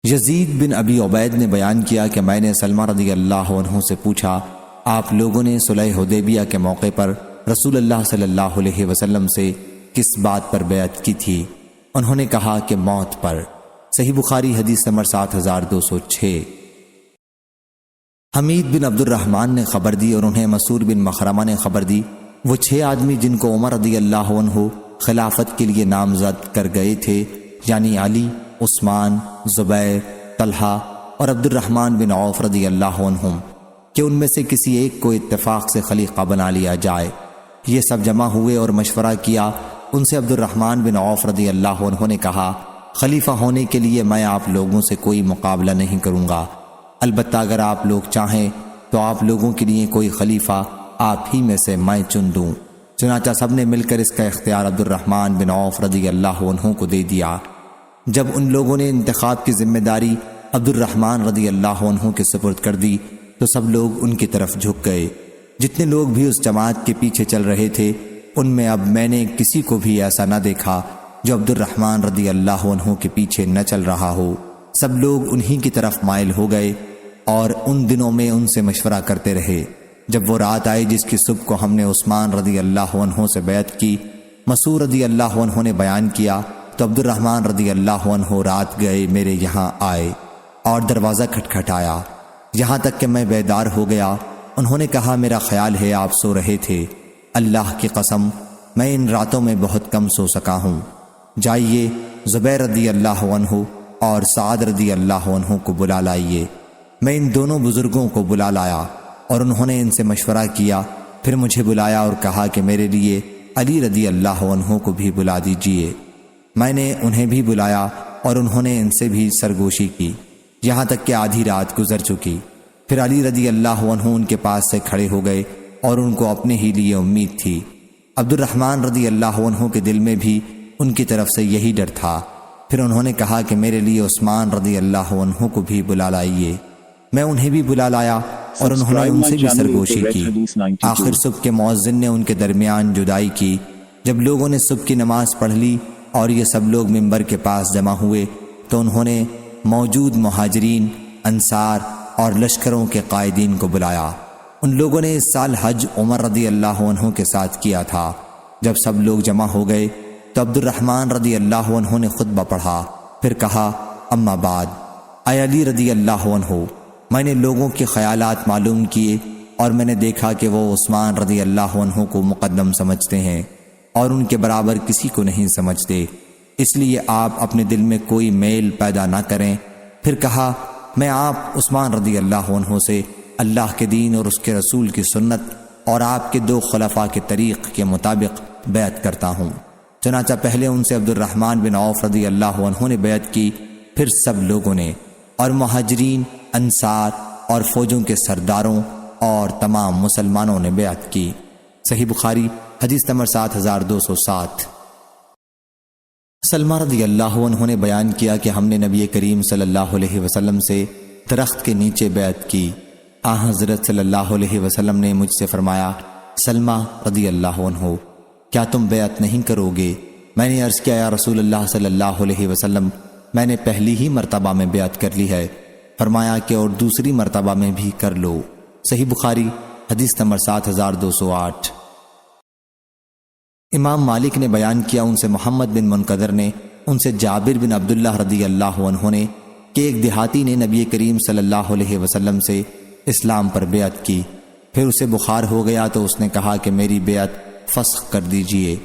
یزید بن ابی عبید نے بیان کیا کہ میں نے سلمہ رضی اللہ عنہ سے پوچھا، آپ لوگوں نے صلح حدیبیہ کے موقع پر رسول اللہ صلی اللہ علیہ وسلم سے کس بات پر بیعت کی تھی؟ انہوں نے کہا کہ موت پر۔ صحیح بخاری حدیث نمبر 7206۔ حمید بن عبد الرحمن نے خبر دی اور انہیں مسعود بن مخرمہ نے خبر دی، وہ 6 آدمی جن کو عمر رضی اللہ عنہ خلافت کے لیے نامزد کر گئے تھے، یعنی علی، عثمان، زبیر، طلحہ اور عبد الرحمن بن عوف رضی اللہ عنہم، کہ ان میں سے کسی ایک کو اتفاق سے خلیفہ بنا لیا جائے۔ یہ سب جمع ہوئے اور مشورہ کیا۔ ان سے عبد الرحمن بن عوف رضی اللہ عنہ نے کہا، خلیفہ ہونے کے لیے میں آپ لوگوں سے کوئی مقابلہ نہیں کروں گا، البتہ اگر آپ لوگ چاہیں تو آپ لوگوں کے لیے کوئی خلیفہ آپ ہی میں سے میں چن دوں۔ چنانچہ سب نے مل کر اس کا اختیار عبد الرحمن بن عوف رضی اللہ عنہ کو دے دیا۔ جب ان لوگوں نے انتخاب کی ذمہ داری عبد الرحمن رضی اللہ عنہ کے سپرد کر دی تو سب لوگ ان کی طرف جھک گئے۔ جتنے لوگ بھی اس جماعت کے پیچھے چل رہے تھے ان میں اب میں نے کسی کو بھی ایسا نہ دیکھا جو عبد الرحمن رضی اللہ عنہ کے پیچھے نہ چل رہا ہو۔ سب لوگ انہی کی طرف مائل ہو گئے اور ان دنوں میں ان سے مشورہ کرتے رہے۔ جب وہ رات آئی جس کی صبح کو ہم نے عثمان رضی اللہ عنہ سے بیعت کی، مسعود رضی اللہ عنہ نے بیان کیا تو عبد الرحمن رضی اللہ عنہ رات گئے میرے یہاں آئے اور دروازہ کھٹکھٹایا، یہاں تک کہ میں بیدار ہو گیا۔ انہوں نے کہا، میرا خیال ہے آپ سو رہے تھے، اللہ کی قسم میں ان راتوں میں بہت کم سو سکا ہوں، جائیے زبیر رضی اللہ عنہ اور سعد رضی اللہ عنہ کو بلا لائیے۔ میں ان دونوں بزرگوں کو بلا لایا اور انہوں نے ان سے مشورہ کیا، پھر مجھے بلایا اور کہا کہ میرے لیے علی رضی اللہ عنہ کو بھی بلا دیجیے۔ میں نے انہیں بھی بلایا اور انہوں نے ان سے بھی سرگوشی کی، یہاں تک کہ آدھی رات گزر چکی۔ پھر علی رضی اللہ عنہ ان کے پاس سے کھڑے ہو گئے اور ان کو اپنے ہی لیے امید تھی۔ عبد الرحمن رضی اللہ عنہ کے دل میں بھی ان کی طرف سے یہی ڈر تھا۔ پھر انہوں نے کہا کہ میرے لیے عثمان رضی اللہ عنہ کو بھی بلا لائیے۔ میں انہیں بھی بلا لایا اور انہوں نے ان سے بھی سرگوشی کی۔ آخر صبح کے مؤذن نے ان کے درمیان جدائی کی۔ جب لوگوں نے صبح کی نماز پڑھ لی اور یہ سب لوگ ممبر کے پاس جمع ہوئے تو انہوں نے موجود مہاجرین، انصار اور لشکروں کے قائدین کو بلایا۔ ان لوگوں نے اس سال حج عمر رضی اللہ عنہ کے ساتھ کیا تھا۔ جب سب لوگ جمع ہو گئے تو عبد الرحمن رضی اللہ عنہ نے خطبہ پڑھا، پھر کہا، اما بعد، اے علی رضی اللہ عنہ، میں نے لوگوں کے خیالات معلوم کیے اور میں نے دیکھا کہ وہ عثمان رضی اللہ عنہ کو مقدم سمجھتے ہیں اور ان کے برابر کسی کو نہیں سمجھتے، اس لیے آپ اپنے دل میں کوئی میل پیدا نہ کریں۔ پھر کہا، میں آپ عثمان رضی اللہ عنہ سے اللہ کے دین اور اس کے رسول کی سنت اور آپ کے 2 خلفاء کے طریق کے مطابق بیعت کرتا ہوں۔ چنانچہ پہلے ان سے عبد الرحمن بن عوف رضی اللہ عنہ نے بیعت کی، پھر سب لوگوں نے، اور مہاجرین، انصار اور فوجوں کے سرداروں اور تمام مسلمانوں نے بیعت کی۔ صحیح بخاری حدیث نمبر 7207۔ سلمہ رضی اللہ عنہ نے بیان کیا کہ ہم نے نبی کریم صلی اللہ علیہ وسلم سے درخت کے نیچے بیعت کی۔ حضرت صلی اللہ علیہ وسلم نے مجھ سے فرمایا، سلمہ رضی اللہ عنہ، کیا تم بیعت نہیں کرو گے؟ میں نے عرض کیا، یا رسول اللہ صلی اللہ علیہ وسلم، میں نے پہلی ہی مرتبہ میں بیعت کر لی ہے۔ فرمایا کہ اور دوسری مرتبہ میں بھی کر لو۔ صحیح بخاری حدیث نمبر 7208۔ امام مالک نے بیان کیا، ان سے محمد بن منقدر نے، ان سے جابر بن عبداللہ رضی اللہ عنہ نے، کہ ایک دیہاتی نے نبی کریم صلی اللہ علیہ وسلم سے اسلام پر بیعت کی، پھر اسے بخار ہو گیا تو اس نے کہا کہ میری بیعت فسخ کر دیجئے۔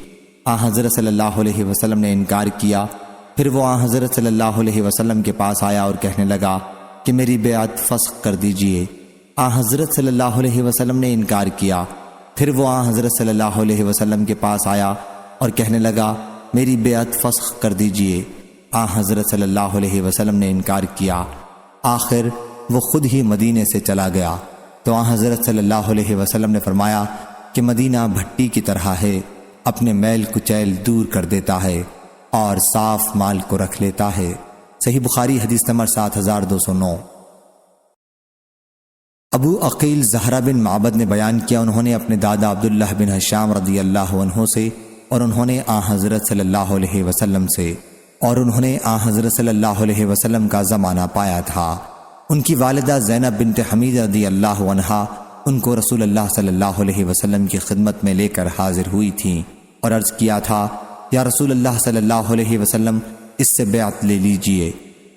حضرت صلی اللہ علیہ وسلم نے انکار کیا، پھر وہ حضرت صلی اللہ علیہ وسلم کے پاس آیا اور کہنے لگا کہ میری بیعت فسخ کر دیجئے۔ حضرت صلی اللہ علیہ وسلم نے انکار کیا، پھر وہ حضرت صلی اللہ علیہ وسلم کے پاس آیا اور کہنے لگا میری بیعت فسخ کر دیجئے۔ حضرت صلی اللہ علیہ وسلم نے انکار کیا، آخر وہ خود ہی مدینے سے چلا گیا تو حضرت صلی اللہ علیہ وسلم نے فرمایا، کہ مدینہ بھٹی کی طرح ہے، اپنے میل کچیل دور کر دیتا ہے اور صاف مال کو رکھ لیتا ہے۔ صحیح بخاری حدیث نمبر 7209۔ ابو عقیل زہرہ بن معبد نے بیان کیا، انہوں نے اپنے دادا عبداللہ بن ہشام رضی اللہ عنہ سے اور انہوں نے حضرت صلی اللہ علیہ وسلم سے اور انہوں نے حضرت صلی اللہ علیہ وسلم کا زمانہ پایا تھا۔ ان کی والدہ زینب بنت حمید رضی اللہ عنہا ان کو رسول اللہ صلی اللہ علیہ وسلم کی خدمت میں لے کر حاضر ہوئی تھیں اور عرض کیا تھا، یا رسول اللہ صلی اللہ علیہ وسلم اس سے بیعت لے لیجئے۔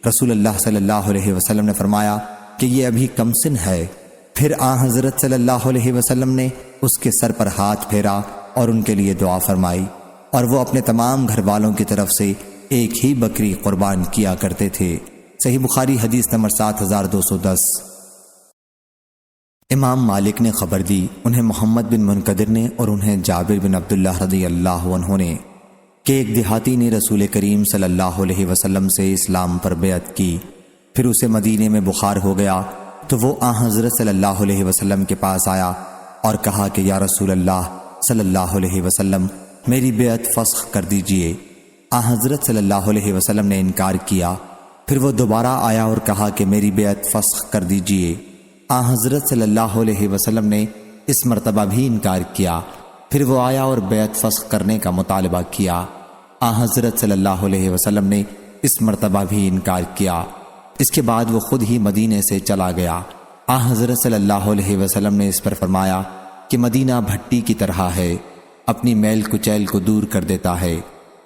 رسول اللہ صلی اللہ علیہ وسلم نے فرمایا کہ یہ ابھی کم سن ہے۔ پھر حضرت صلی اللہ علیہ وسلم نے اس کے سر پر ہاتھ پھیرا اور ان کے لیے دعا فرمائی، اور وہ اپنے تمام گھر والوں کی طرف سے ایک ہی بکری قربان کیا کرتے تھے۔ صحیح بخاری حدیث نمبر 7210۔ امام مالک نے خبر دی، انہیں محمد بن منقدر نے اور انہیں جابر بن عبداللہ رضی اللہ عنہ نے، کہ ایک دیہاتی نے رسول کریم صلی اللہ علیہ وسلم سے اسلام پر بیعت کی، پھر اسے مدینے میں بخار ہو گیا تو وہ حضرت صلی اللہ علیہ وسلم کے پاس آیا اور کہا کہ یا رسول اللہ صلی اللہ علیہ وسلم میری بیعت فسخ کر دیجئے۔ حضرت صلی اللہ علیہ وسلم نے انکار کیا۔ پھر وہ دوبارہ آیا اور کہا کہ میری بیعت فسخ کر دیجئے۔ حضرت صلی اللہ علیہ وسلم نے اس مرتبہ بھی انکار کیا۔ پھر وہ آیا اور بیعت فسخ کرنے کا مطالبہ کیا۔ حضرت صلی اللہ علیہ وسلم نے اس مرتبہ بھی انکار کیا۔ اس کے بعد وہ خود ہی مدینے سے چلا گیا۔ حضرت صلی اللہ علیہ وسلم نے اس پر فرمایا کہ مدینہ بھٹی کی طرح ہے، اپنی میل کچیل کو دور کر دیتا ہے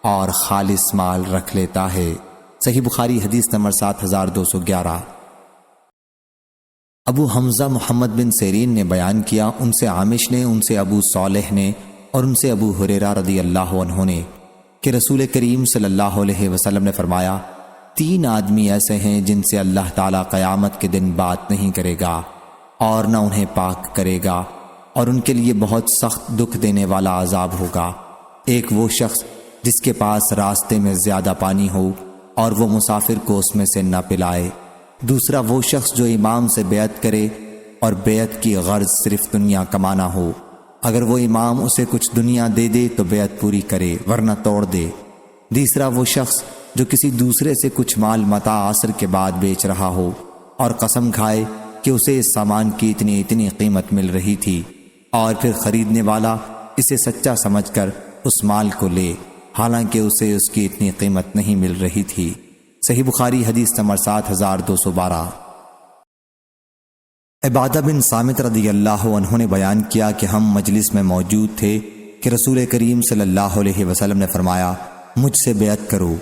اور خالص مال رکھ لیتا ہے۔ صحیح بخاری حدیث نمبر 7211۔ ابو حمزہ محمد بن سیرین نے بیان کیا، ان سے عامش نے، ان سے ابو صالح نے اور ان سے ابو ہریرہ رضی اللہ عنہ نے، کہ رسول کریم صلی اللہ علیہ وسلم نے فرمایا، 3 آدمی ایسے ہیں جن سے اللہ تعالیٰ قیامت کے دن بات نہیں کرے گا اور نہ انہیں پاک کرے گا، اور ان کے لیے بہت سخت دکھ دینے والا عذاب ہوگا۔ ایک وہ شخص جس کے پاس راستے میں زیادہ پانی ہو اور وہ مسافر کو اس میں سے نہ پلائے۔ دوسرا وہ شخص جو امام سے بیعت کرے اور بیعت کی غرض صرف دنیا کمانا ہو، اگر وہ امام اسے کچھ دنیا دے دے تو بیعت پوری کرے ورنہ توڑ دے۔ تیسرا وہ شخص جو کسی دوسرے سے کچھ مال متاع عصر کے بعد بیچ رہا ہو اور قسم کھائے کہ اسے اس سامان کی اتنی قیمت مل رہی تھی، اور پھر خریدنے والا اسے سچا سمجھ کر اس مال کو لے حالانکہ اسے اس کی اتنی قیمت نہیں مل رہی تھی۔ صحیح بخاری حدیث نمبر 7212۔ عبادہ بن صامت رضی اللہ عنہ نے بیان کیا کہ ہم مجلس میں موجود تھے کہ رسول کریم صلی اللہ علیہ وسلم نے فرمایا، مجھ سے بیعت کرو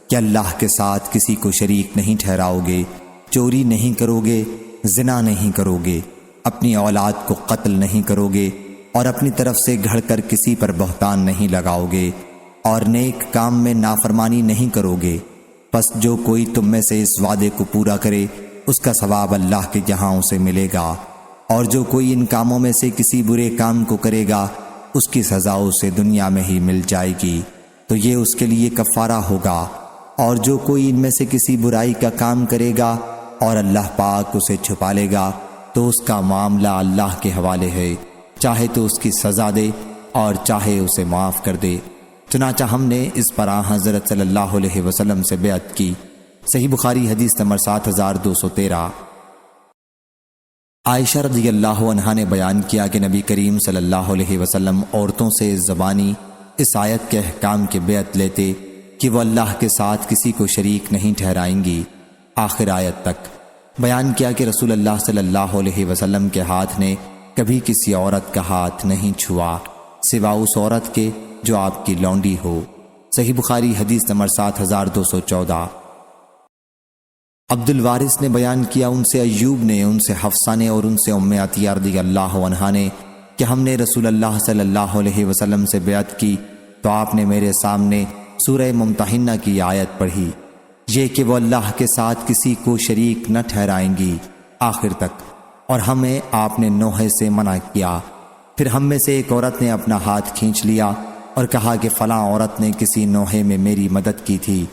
کہ اللہ کے ساتھ کسی کو شریک نہیں ٹھہراؤ گے، چوری نہیں کرو گے، زنا نہیں کرو گے، اپنی اولاد کو قتل نہیں کرو گے، اور اپنی طرف سے گھڑ کر کسی پر بہتان نہیں لگاؤ گے، اور نیک کام میں نافرمانی نہیں کرو گے۔ پس جو کوئی تم میں سے اس وعدے کو پورا کرے اس کا ثواب اللہ کے جہاں اسے ملے گا، اور جو کوئی ان کاموں میں سے کسی برے کام کو کرے گا اس کی سزا اسے دنیا میں ہی مل جائے گی، تو یہ اس کے لیے کفارہ ہوگا۔ اور جو کوئی ان میں سے کسی برائی کا کام کرے گا اور اللہ پاک اسے چھپا لے گا تو اس کا معاملہ اللہ کے حوالے ہے، چاہے تو اس کی سزا دے اور چاہے اسے معاف کر دے۔ چنانچہ ہم نے اس پر حضرت صلی اللہ علیہ وسلم سے بیعت کی۔ صحیح بخاری حدیث نمبر 7213۔ عائشہ رضی اللہ عنہا نے بیان کیا کہ نبی کریم صلی اللہ علیہ وسلم عورتوں سے زبانی اس آیت کے احکام کے بیعت لیتے کہ وہ اللہ کے ساتھ کسی کو شریک نہیں ٹھہرائیں گی، آخر آیت تک۔ بیان کیا کہ رسول اللہ صلی اللہ علیہ وسلم کے ہاتھ نے کبھی کسی عورت کا ہاتھ نہیں چھوا سوا اس عورت کے جو آپ کی لونڈی ہو۔ صحیح بخاری حدیث نمبر 7214۔ عبد الوارث نے بیان کیا، ان سے ایوب نے، ان سے حفصہ نے اور ان سے ام عطیہ رضی اللہ عنہا نے کہ ہم نے رسول اللہ صلی اللہ علیہ وسلم سے بیعت کی تو آپ نے میرے سامنے سورہ ممتحنہ کی آیت پڑھی، یہ کہ وہ اللہ کے ساتھ کسی کو شریک نہ ٹھہرائیں گی، آخر تک، اور ہمیں آپ نے نوحے سے منع کیا۔ پھر ہم میں سے ایک عورت نے اپنا ہاتھ کھینچ لیا اور کہا کہ فلاں عورت نے کسی نوحے میں میری مدد کی تھی،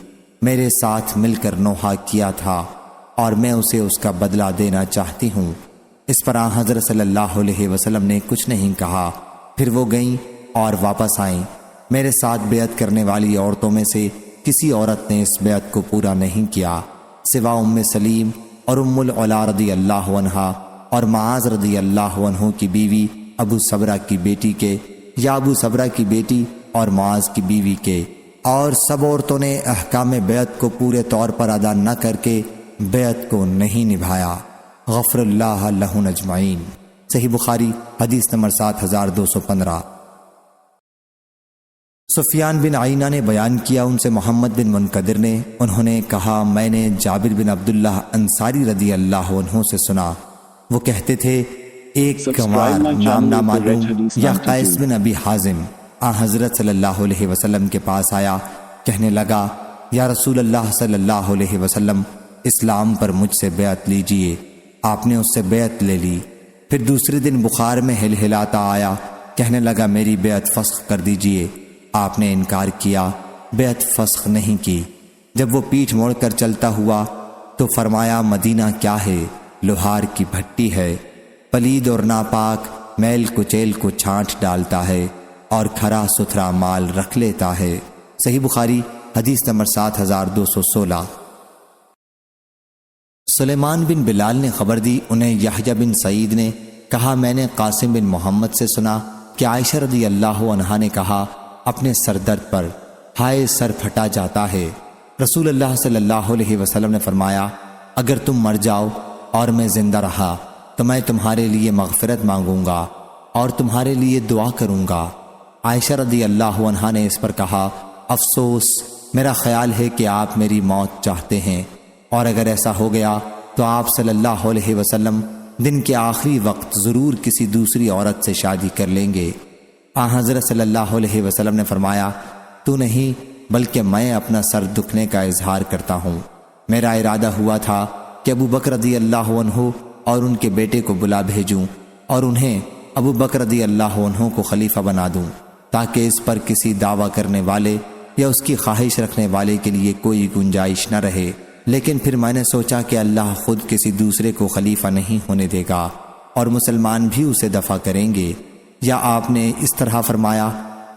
میرے ساتھ مل کر نوحہ کیا تھا اور میں اسے اس کا بدلہ دینا چاہتی ہوں۔ اس پر حضرت صلی اللہ علیہ وسلم نے کچھ نہیں کہا پھر وہ گئیں اور واپس آئیں۔ میرے ساتھ بیعت کرنے والی عورتوں میں سے کسی عورت نے اس بیعت کو پورا نہیں کیا سوا ام سلیم اور ام العلا رضی اللہ عنہا اور معاذ رضی اللہ عنہ کی بیوی ابو صبرہ کی بیٹی کے، یا ابو صبرہ کی بیٹی اور معاذ کی بیوی کے، اور سب عورتوں نے احکام بیعت کو پورے طور پر ادا نہ کر کے بیعت کو نہیں نبھایا۔ غفر اللہ لہن اجمعین۔ صحیح بخاری حدیث نمبر 7215۔ سفیان بن عینہ نے بیان کیا، ان سے محمد بن منقدر نے، انہوں نے کہا میں نے جابر بن عبداللہ انصاری رضی اللہ عنہ سے سنا، وہ کہتے تھے ایک گنوار نام نامعلوم یا قیس بن ابی حازم حضرت صلی اللہ علیہ وسلم کے پاس آیا، کہنے لگا یا رسول اللہ صلی اللہ علیہ وسلم، اسلام پر مجھ سے بیعت لیجئے۔ آپ نے اس سے بیعت لے لی۔ پھر دوسرے دن بخار میں ہلہلاتا آیا، کہنے لگا میری بیعت فسخ کر دیجئے۔ آپ نے انکار کیا، بیعت فسخ نہیں کی۔ جب وہ پیٹھ موڑ کر چلتا ہوا تو فرمایا مدینہ کیا ہے؟ لوہار کی بھٹی ہے، پلید اور ناپاک میل کچیل کو چھانٹ ڈالتا ہے اور کھرا ستھرا مال رکھ لیتا ہے۔ صحیح بخاری حدیث نمبر 7216۔ سلیمان بن بلال نے خبر دی، انہیں یحییٰ بن سعید نے کہا میں نے قاسم بن محمد سے سنا کہ عائشہ رضی اللہ عنہا نے کہا اپنے سر درد پر ہائے سر پھٹا جاتا ہے۔ رسول اللہ صلی اللہ علیہ وسلم نے فرمایا اگر تم مر جاؤ اور میں زندہ رہا تو میں تمہارے لیے مغفرت مانگوں گا اور تمہارے لیے دعا کروں گا۔ عائشہ رضی اللہ عنہا نے اس پر کہا افسوس، میرا خیال ہے کہ آپ میری موت چاہتے ہیں، اور اگر ایسا ہو گیا تو آپ صلی اللہ علیہ وسلم دن کے آخری وقت ضرور کسی دوسری عورت سے شادی کر لیں گے۔ حضرت صلی اللہ علیہ وسلم نے فرمایا تو نہیں بلکہ میں اپنا سر دکھنے کا اظہار کرتا ہوں۔ میرا ارادہ ہوا تھا کہ ابو بکر رضی اللہ عنہ اور ان کے بیٹے کو بلا بھیجوں اور انہیں ابو بکر رضی اللہ عنہ کو خلیفہ بنا دوں تاکہ اس پر کسی دعویٰ کرنے والے یا اس کی خواہش رکھنے والے کے لیے کوئی گنجائش نہ رہے، لیکن پھر میں نے سوچا کہ اللہ خود کسی دوسرے کو خلیفہ نہیں ہونے دے گا اور مسلمان بھی اسے دفع کریں گے، یا آپ نے اس طرح فرمایا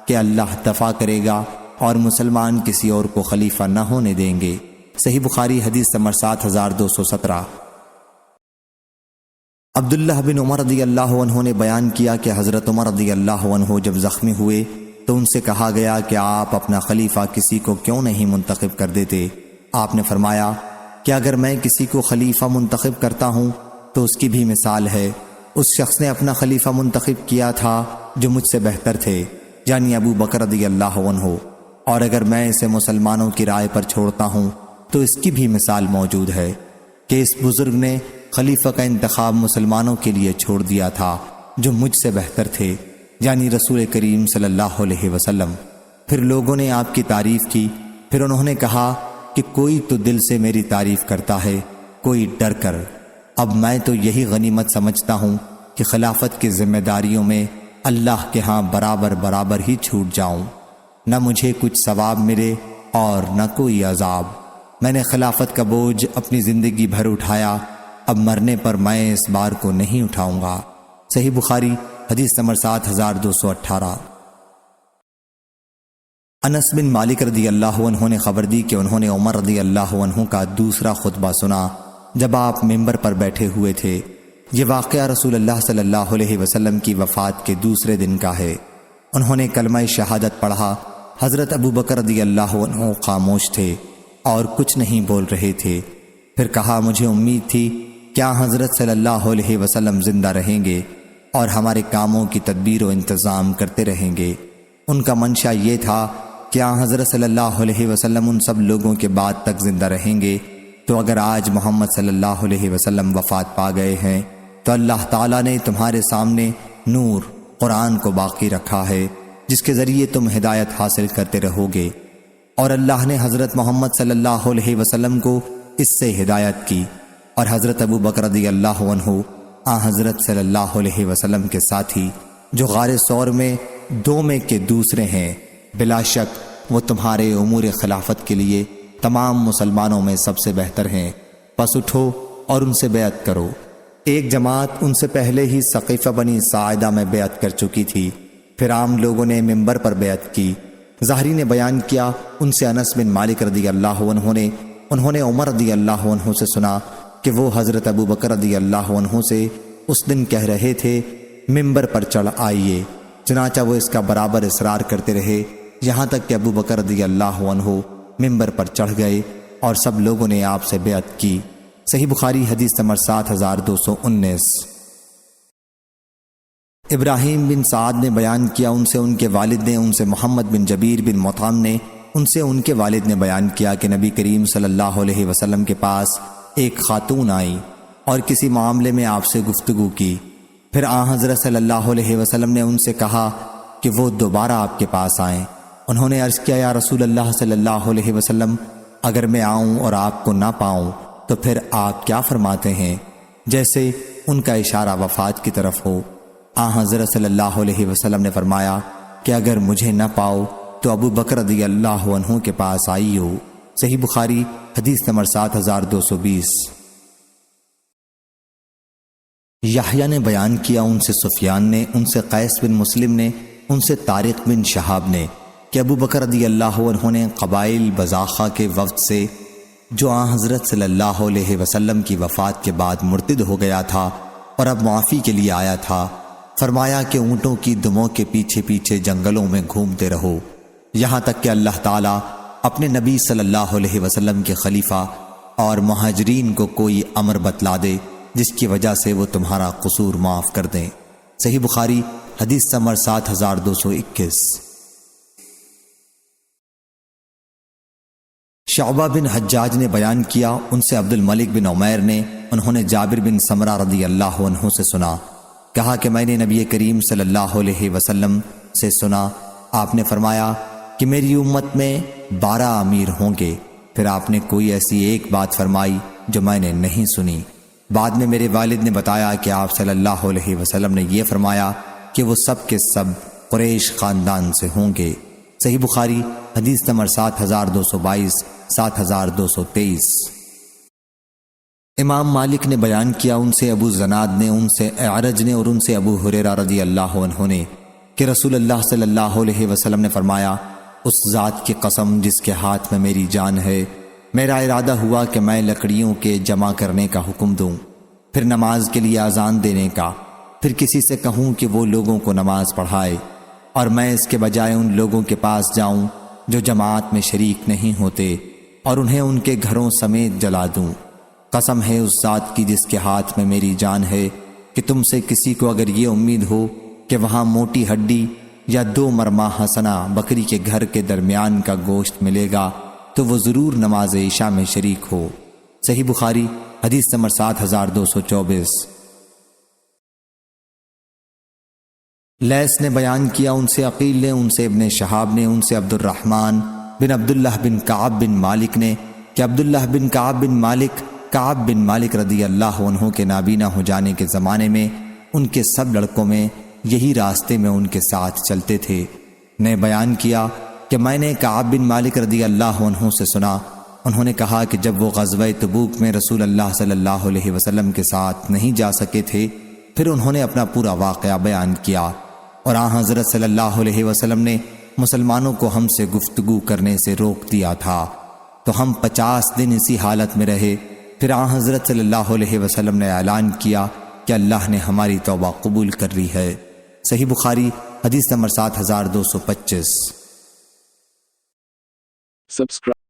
کہ اللہ دفع کرے گا اور مسلمان کسی اور کو خلیفہ نہ ہونے دیں گے۔ صحیح بخاری حدیث نمبر 7217۔ عبداللہ بن عمر رضی اللہ عنہ نے بیان کیا کہ حضرت عمر رضی اللہ عنہ جب زخمی ہوئے تو ان سے کہا گیا کہ آپ اپنا خلیفہ کسی کو کیوں نہیں منتخب کر دیتے؟ آپ نے فرمایا کہ اگر میں کسی کو خلیفہ منتخب کرتا ہوں تو اس کی بھی مثال ہے، اس شخص نے اپنا خلیفہ منتخب کیا تھا جو مجھ سے بہتر تھے، یعنی ابو بکر رضی اللہ عنہ، اور اگر میں اسے مسلمانوں کی رائے پر چھوڑتا ہوں تو اس کی بھی مثال موجود ہے کہ اس بزرگ نے خلیفہ کا انتخاب مسلمانوں کے لیے چھوڑ دیا تھا جو مجھ سے بہتر تھے، یعنی رسول کریم صلی اللہ علیہ وسلم۔ پھر لوگوں نے آپ کی تعریف کی، پھر انہوں نے کہا کہ کوئی تو دل سے میری تعریف کرتا ہے، کوئی ڈر کر۔ اب میں تو یہی غنیمت سمجھتا ہوں کہ خلافت کی ذمہ داریوں میں اللہ کے ہاں برابر برابر ہی چھوٹ جاؤں، نہ مجھے کچھ ثواب ملے اور نہ کوئی عذاب۔ میں نے خلافت کا بوجھ اپنی زندگی بھر اٹھایا، اب مرنے پر میں اس بار کو نہیں اٹھاؤں گا۔ صحیح بخاری حدیث نمبر 7218۔ انس بن مالک رضی اللہ عنہ نے خبر دی کہ انہوں نے عمر رضی اللہ عنہ کا دوسرا خطبہ سنا جب آپ ممبر پر بیٹھے ہوئے تھے۔ یہ واقعہ رسول اللہ صلی اللہ علیہ وسلم کی وفات کے دوسرے دن کا ہے۔ انہوں نے کلمہ شہادت پڑھا، حضرت ابو بکر رضی اللہ عنہ خاموش تھے اور کچھ نہیں بول رہے تھے۔ پھر کہا مجھے امید تھی کیا حضرت صلی اللہ علیہ وسلم زندہ رہیں گے اور ہمارے کاموں کی تدبیر و انتظام کرتے رہیں گے۔ ان کا منشا یہ تھا کہ حضرت صلی اللہ علیہ وسلم ان سب لوگوں کے بعد تک زندہ رہیں گے، تو اگر آج محمد صلی اللہ علیہ وسلم وفات پا گئے ہیں تو اللہ تعالیٰ نے تمہارے سامنے نور قرآن کو باقی رکھا ہے جس کے ذریعے تم ہدایت حاصل کرتے رہو گے، اور اللہ نے حضرت محمد صلی اللہ علیہ وسلم کو اس سے ہدایت کی، اور حضرت ابو بکر رضی اللہ عنہ حضرت صلی اللہ علیہ وسلم کے ساتھی جو غار ثور میں دو میں کے دوسرے ہیں، بلا شک وہ تمہارے امور خلافت کے لیے تمام مسلمانوں میں سب سے بہتر ہیں، پس اٹھو اور ان سے بیعت کرو۔ ایک جماعت ان سے پہلے ہی ثقیفہ بنی ساعدہ میں بیعت کر چکی تھی، پھر عام لوگوں نے ممبر پر بیعت کی۔ ظاہری نے بیان کیا ان سے انس بن مالک رضی اللہ عنہ نے انہوں نے عمر رضی اللہ عنہ سے سنا کہ وہ حضرت ابو بکر رضی اللہ عنہ سے اس دن کہہ رہے تھے ممبر پر چڑھ آئیے، چنانچہ وہ اس کا برابر اصرار کرتے رہے یہاں تک کہ ابو بکر رضی اللہ عنہ ممبر پر چڑھ گئے اور سب لوگوں نے آپ سے بیعت کی۔ صحیح بخاری حدیث نمبر 7219۔ ابراہیم بن سعد نے بیان کیا ان سے ان کے والد نے ان سے محمد بن جبیر بن مطعم نے ان سے ان کے والد نے بیان کیا کہ نبی کریم صلی اللہ علیہ وسلم کے پاس ایک خاتون آئی اور کسی معاملے میں آپ سے گفتگو کی۔ پھر آن حضرت صلی اللہ علیہ وسلم نے ان سے کہا کہ وہ دوبارہ آپ کے پاس آئیں۔ انہوں نے عرض کیا یا رسول اللہ صلی اللہ علیہ وسلم، اگر میں آؤں اور آپ کو نہ پاؤں تو پھر آپ کیا فرماتے ہیں؟ جیسے ان کا اشارہ وفات کی طرف ہو۔ آن حضرت صلی اللہ علیہ وسلم نے فرمایا کہ اگر مجھے نہ پاؤ تو ابو بکر رضی اللہ عنہ کے پاس آئی ہو۔ صحیح بخاری حدیث نمبر 7220۔ یحییٰ نے بیان کیا ان سے سفیان نے ان سے قیس بن مسلم نے ان سے طارق بن شہاب نے کہ ابو بکر رضی اللہ عنہ نے قبائل بزاخہ کے وفد سے جو آن حضرت صلی اللہ علیہ وسلم کی وفات کے بعد مرتد ہو گیا تھا اور اب معافی کے لیے آیا تھا، فرمایا کہ اونٹوں کی دموں کے پیچھے پیچھے جنگلوں میں گھومتے رہو یہاں تک کہ اللہ تعالیٰ اپنے نبی صلی اللہ علیہ وسلم کے خلیفہ اور مہاجرین کو کوئی امر بتلا دے جس کی وجہ سے وہ تمہارا قصور معاف کر دیں۔ صحیح بخاری حدیث نمبر 7221۔ شعبہ بن حجاج نے بیان کیا ان سے عبد الملک بن عمیر نے انہوں نے جابر بن سمرہ رضی اللہ عنہ سے سنا، کہا کہ میں نے نبی کریم صلی اللہ علیہ وسلم سے سنا، آپ نے فرمایا کہ میری امت میں 12 امیر ہوں گے۔ پھر آپ نے کوئی ایسی ایک بات فرمائی جو میں نے نہیں سنی۔ بعد میں میرے والد نے بتایا کہ آپ صلی اللہ علیہ وسلم نے یہ فرمایا کہ وہ سب کے سب قریش خاندان سے ہوں گے۔ صحیح بخاری حدیث نمبر 7222 7223۔ امام مالک نے بیان کیا ان سے ابو زناد نے ان سے اعرج نے اور ان سے ابو ہریرہ رضی اللہ عنہ نے کہ رسول اللہ صلی اللہ علیہ وسلم نے فرمایا اس ذات کی قسم جس کے ہاتھ میں میری جان ہے، میرا ارادہ ہوا کہ میں لکڑیوں کے جمع کرنے کا حکم دوں، پھر نماز کے لیے اذان دینے کا، پھر کسی سے کہوں کہ وہ لوگوں کو نماز پڑھائے، اور میں اس کے بجائے ان لوگوں کے پاس جاؤں جو جماعت میں شریک نہیں ہوتے اور انہیں ان کے گھروں سمیت جلا دوں۔ قسم ہے اس ذات کی جس کے ہاتھ میں میری جان ہے کہ تم سے کسی کو اگر یہ امید ہو کہ وہاں موٹی ہڈی یا 2 مرمہ حسنہ بکری کے گھر کے درمیان کا گوشت ملے گا تو وہ ضرور نماز عشاء میں شریک ہو۔ صحیح بخاری حدیث نمبر 7224۔ لیث نے بیان کیا ان سے عقیل نے ان سے ابن شہاب نے ان سے عبد الرحمن بن عبداللہ بن کعب بن مالک نے کہ عبداللہ بن کعب بن مالک رضی اللہ عنہ کے نابینا ہو جانے کے زمانے میں ان کے سب لڑکوں میں یہی راستے میں ان کے ساتھ چلتے تھے، نے بیان کیا کہ میں نے کعب بن مالک رضی اللہ عنہ سے سنا، انہوں نے کہا کہ جب وہ غزوہ تبوک میں رسول اللہ صلی اللہ علیہ وسلم کے ساتھ نہیں جا سکے تھے، پھر انہوں نے اپنا پورا واقعہ بیان کیا، اور آن حضرت صلی اللہ علیہ وسلم نے مسلمانوں کو ہم سے گفتگو کرنے سے روک دیا تھا، تو ہم 50 دن اسی حالت میں رہے۔ پھر آن حضرت صلی اللہ علیہ وسلم نے اعلان کیا کہ اللہ نے ہماری توبہ قبول کر لی ہے۔ صحیح بخاری حدیث نمبر 7225۔ Subscribe